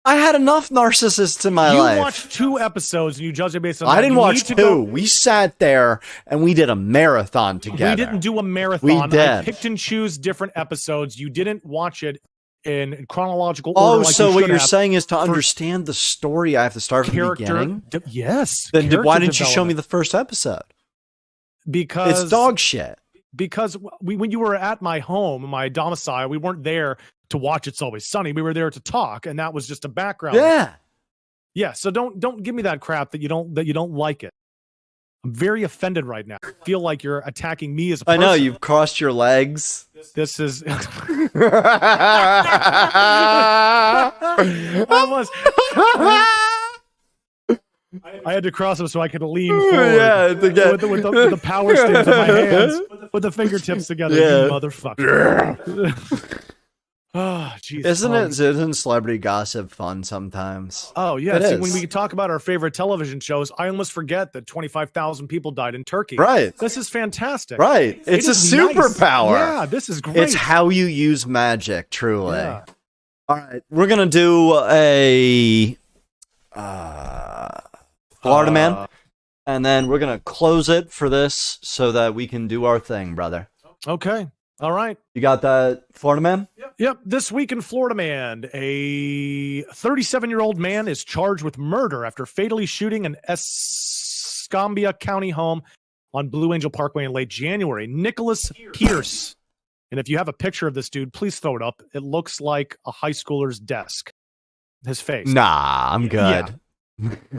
I had enough narcissists in my life. You watched 2 episodes and you judged it based on I that. didn't watch 2. We sat there and we did a marathon together. We didn't do a marathon. We did. I picked and choose different episodes. You didn't watch it in chronological order. Oh, like so what you're saying is to understand the story, I have to start from the beginning? Yes. Then why didn't you show me the first episode? Because it's dog shit. Because when you were at my home, my domicile, we weren't there to watch It's Always Sunny. We were there to talk, and that was just a background. Yeah. So don't give me that crap that you don't like it. I'm very offended right now. I feel like you're attacking me as a person. I know you've crossed your legs. This is I had to cross them so I could lean forward. Yeah, with the power stance of my hands, with the fingertips together. Yeah. You motherfucker. Oh, jeez. Isn't celebrity gossip fun sometimes? Oh, yeah. It See, is. when we talk about our favorite television shows, I almost forget that 25,000 people died in Turkey. Right. This is fantastic. Right. It's a superpower. Nice. Yeah, this is great. It's how you use magic, truly. Yeah. All right. We're going to do a Florida Man, and then we're going to close it for this so that we can do our thing, brother. Okay. All right. You got that, Florida Man? Yep. This week in Florida Man, a 37-year-old man is charged with murder after fatally shooting an Escambia County home on Blue Angel Parkway in late January. Nicholas Pierce. And if you have a picture of this dude, please throw it up. It looks like a high schooler's desk. His face. Nah, I'm good.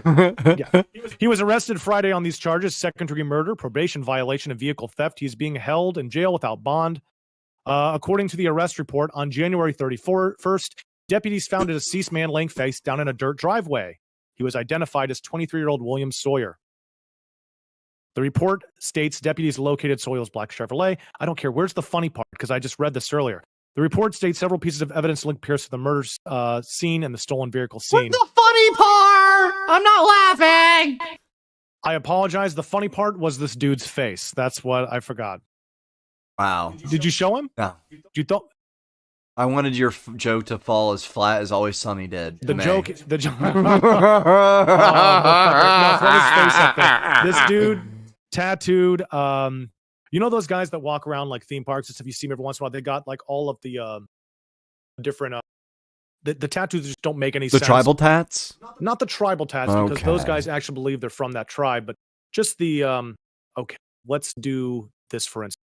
Yeah. He was arrested Friday on these charges: second-degree murder, probation violation, and vehicle theft. He's being held in jail without bond. According to the arrest report, on January 31st, deputies found a deceased man laying face down in a dirt driveway. He was identified as 23-year-old William Sawyer. The report states deputies located Sawyer's black Chevrolet. I don't care. Where's the funny part? Because I just read this earlier. The report states several pieces of evidence link Pierce to the murder scene and the stolen vehicle scene. What's the funny part? I'm not laughing. I apologize. The funny part was this dude's face. That's what I forgot. Wow. Did you show him? No. You thought I wanted your joke to fall as flat as Always Sunny did. the joke? The joke. Throw his face up there. This dude tattooed. You know those guys that walk around like theme parks and stuff? You see them every once in a while. They got like all of the different. The tattoos just don't make any sense. The tribal tats? Not the tribal tats, because those guys actually believe they're from that tribe. But just the okay. Let's do this for instance.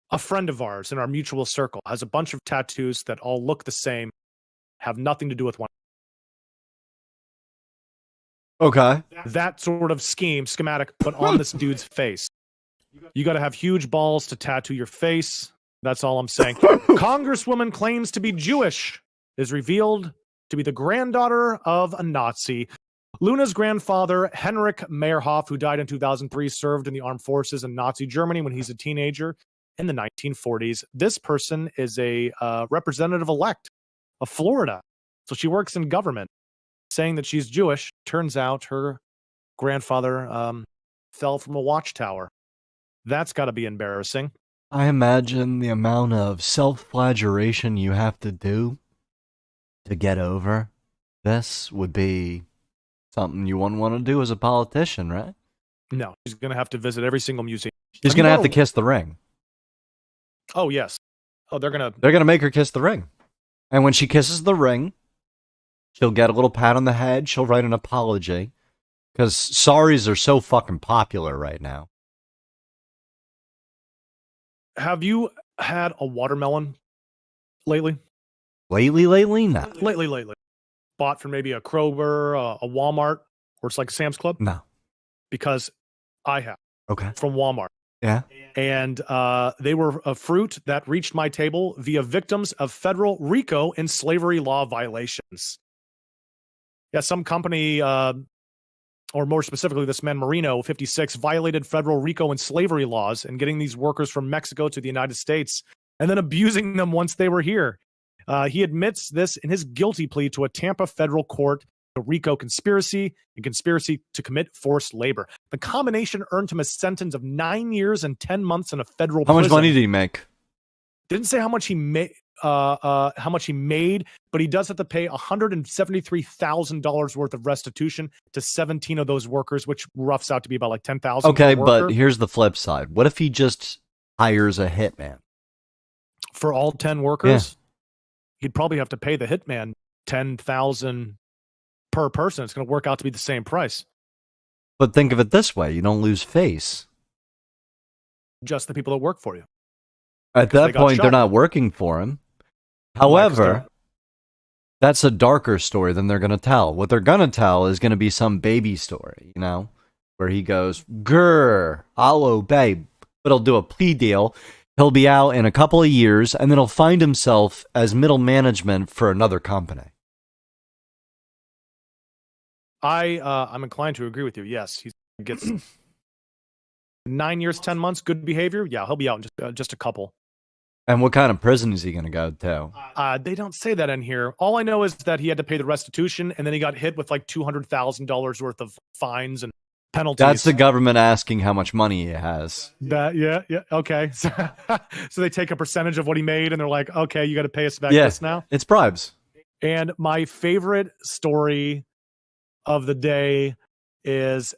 A friend of ours in our mutual circle has a bunch of tattoos that all look the same, have nothing to do with one. Okay. That sort of schematic, but on this dude's face. You got to have huge balls to tattoo your face. That's all I'm saying. Congresswoman claims to be Jewish, is revealed to be the granddaughter of a Nazi. Luna's grandfather, Henrik Meyerhoff, who died in 2003, served in the armed forces in Nazi Germany when he's a teenager in the 1940s. This person is a representative-elect of Florida. So she works in government, saying that she's Jewish. Turns out her grandfather fell from a watchtower. That's got to be embarrassing. I imagine the amount of self-flagellation you have to do to get over this would be something you wouldn't want to do as a politician, right? No, she's going to have to visit every single museum. She's going to have to kiss the ring. Oh, yes. Oh, they're going to make her kiss the ring. And when she kisses the ring, she'll get a little pat on the head. She'll write an apology. Because sorries are so fucking popular right now. Have you had a watermelon lately? Lately? No. Lately. Bought from maybe a Kroger, a Walmart, or it's like Sam's Club? No. Because I have. Okay. From Walmart. Yeah. And they were a fruit that reached my table via victims of federal RICO and slavery law violations. Yeah, some company, or more specifically, this man Marino, 56, violated federal RICO and slavery laws and getting these workers from Mexico to the United States and then abusing them once they were here. He admits this in his guilty plea to a Tampa federal court, the RICO conspiracy and conspiracy to commit forced labor. The combination earned him a sentence of 9 years and 10 months in a federal prison. How much money did he make? Didn't say how much he made. But he does have to pay $173,000 worth of restitution to 17 of those workers, which roughs out to be about like 10,000. Okay, but here's the flip side. What if he just hires a hitman for all 10 workers? Yeah. He'd probably have to pay the hitman $10,000 per person. It's going to work out to be the same price. But think of it this way: you don't lose face. Just the people that work for you. At that point, they're not working for him. However, that's a darker story than they're going to tell. What they're going to tell is going to be some baby story, you know, where he goes, grr, I'll obey. But he'll do a plea deal. He'll be out in a couple of years, and then he'll find himself as middle management for another company. I'm inclined to agree with you. Yes, he gets 9 years, 10 months, good behavior. Yeah, he'll be out in just a couple. And what kind of prison is he going to go to? They don't say that in here. All I know is that he had to pay the restitution, and then he got hit with like $200,000 worth of fines and penalties. That's the government asking how much money he has. Yeah, okay. So they take a percentage of what he made, and they're like, okay, you got to pay us back this now. It's bribes. And my favorite story of the day is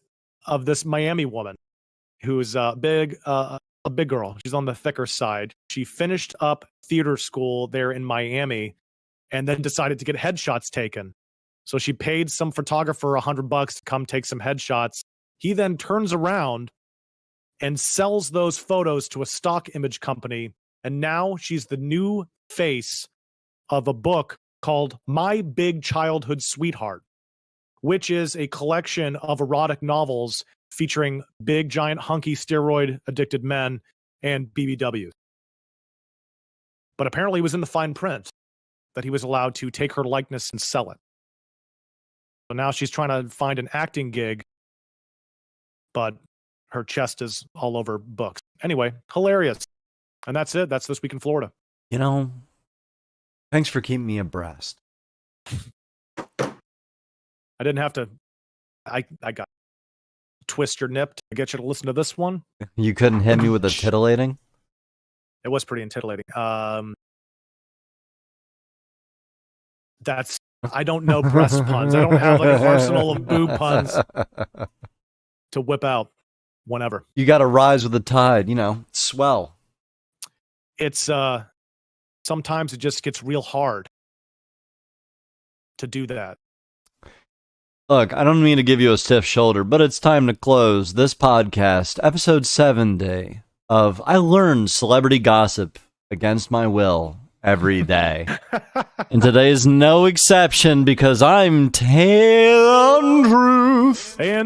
of this Miami woman who's a big girl. She's on the thicker side. She finished up theater school there in Miami and then decided to get headshots taken. So she paid some photographer $100 to come take some headshots. He then turns around and sells those photos to a stock image company. And now she's the new face of a book called My Big Childhood Sweetheart, which is a collection of erotic novels featuring big, giant, hunky, steroid-addicted men and BBWs. But apparently it was in the fine print that he was allowed to take her likeness and sell it. So now she's trying to find an acting gig, but her chest is all over books. Anyway, hilarious. And that's it. That's This Week in Florida. You know, thanks for keeping me abreast. I didn't have to. I got twist your nip to get you to listen to this one. You couldn't hit me with a titillating? It was pretty titillating. I don't know breast puns. I don't have like an arsenal of boob puns to whip out whenever. You got to rise with the tide, swell. It's sometimes it just gets real hard to do that. Look, I don't mean to give you a stiff shoulder, but it's time to close this podcast, episode 70 of I Learned Celebrity Gossip Against My Will Every Day. And today is no exception because I'm telling truth. And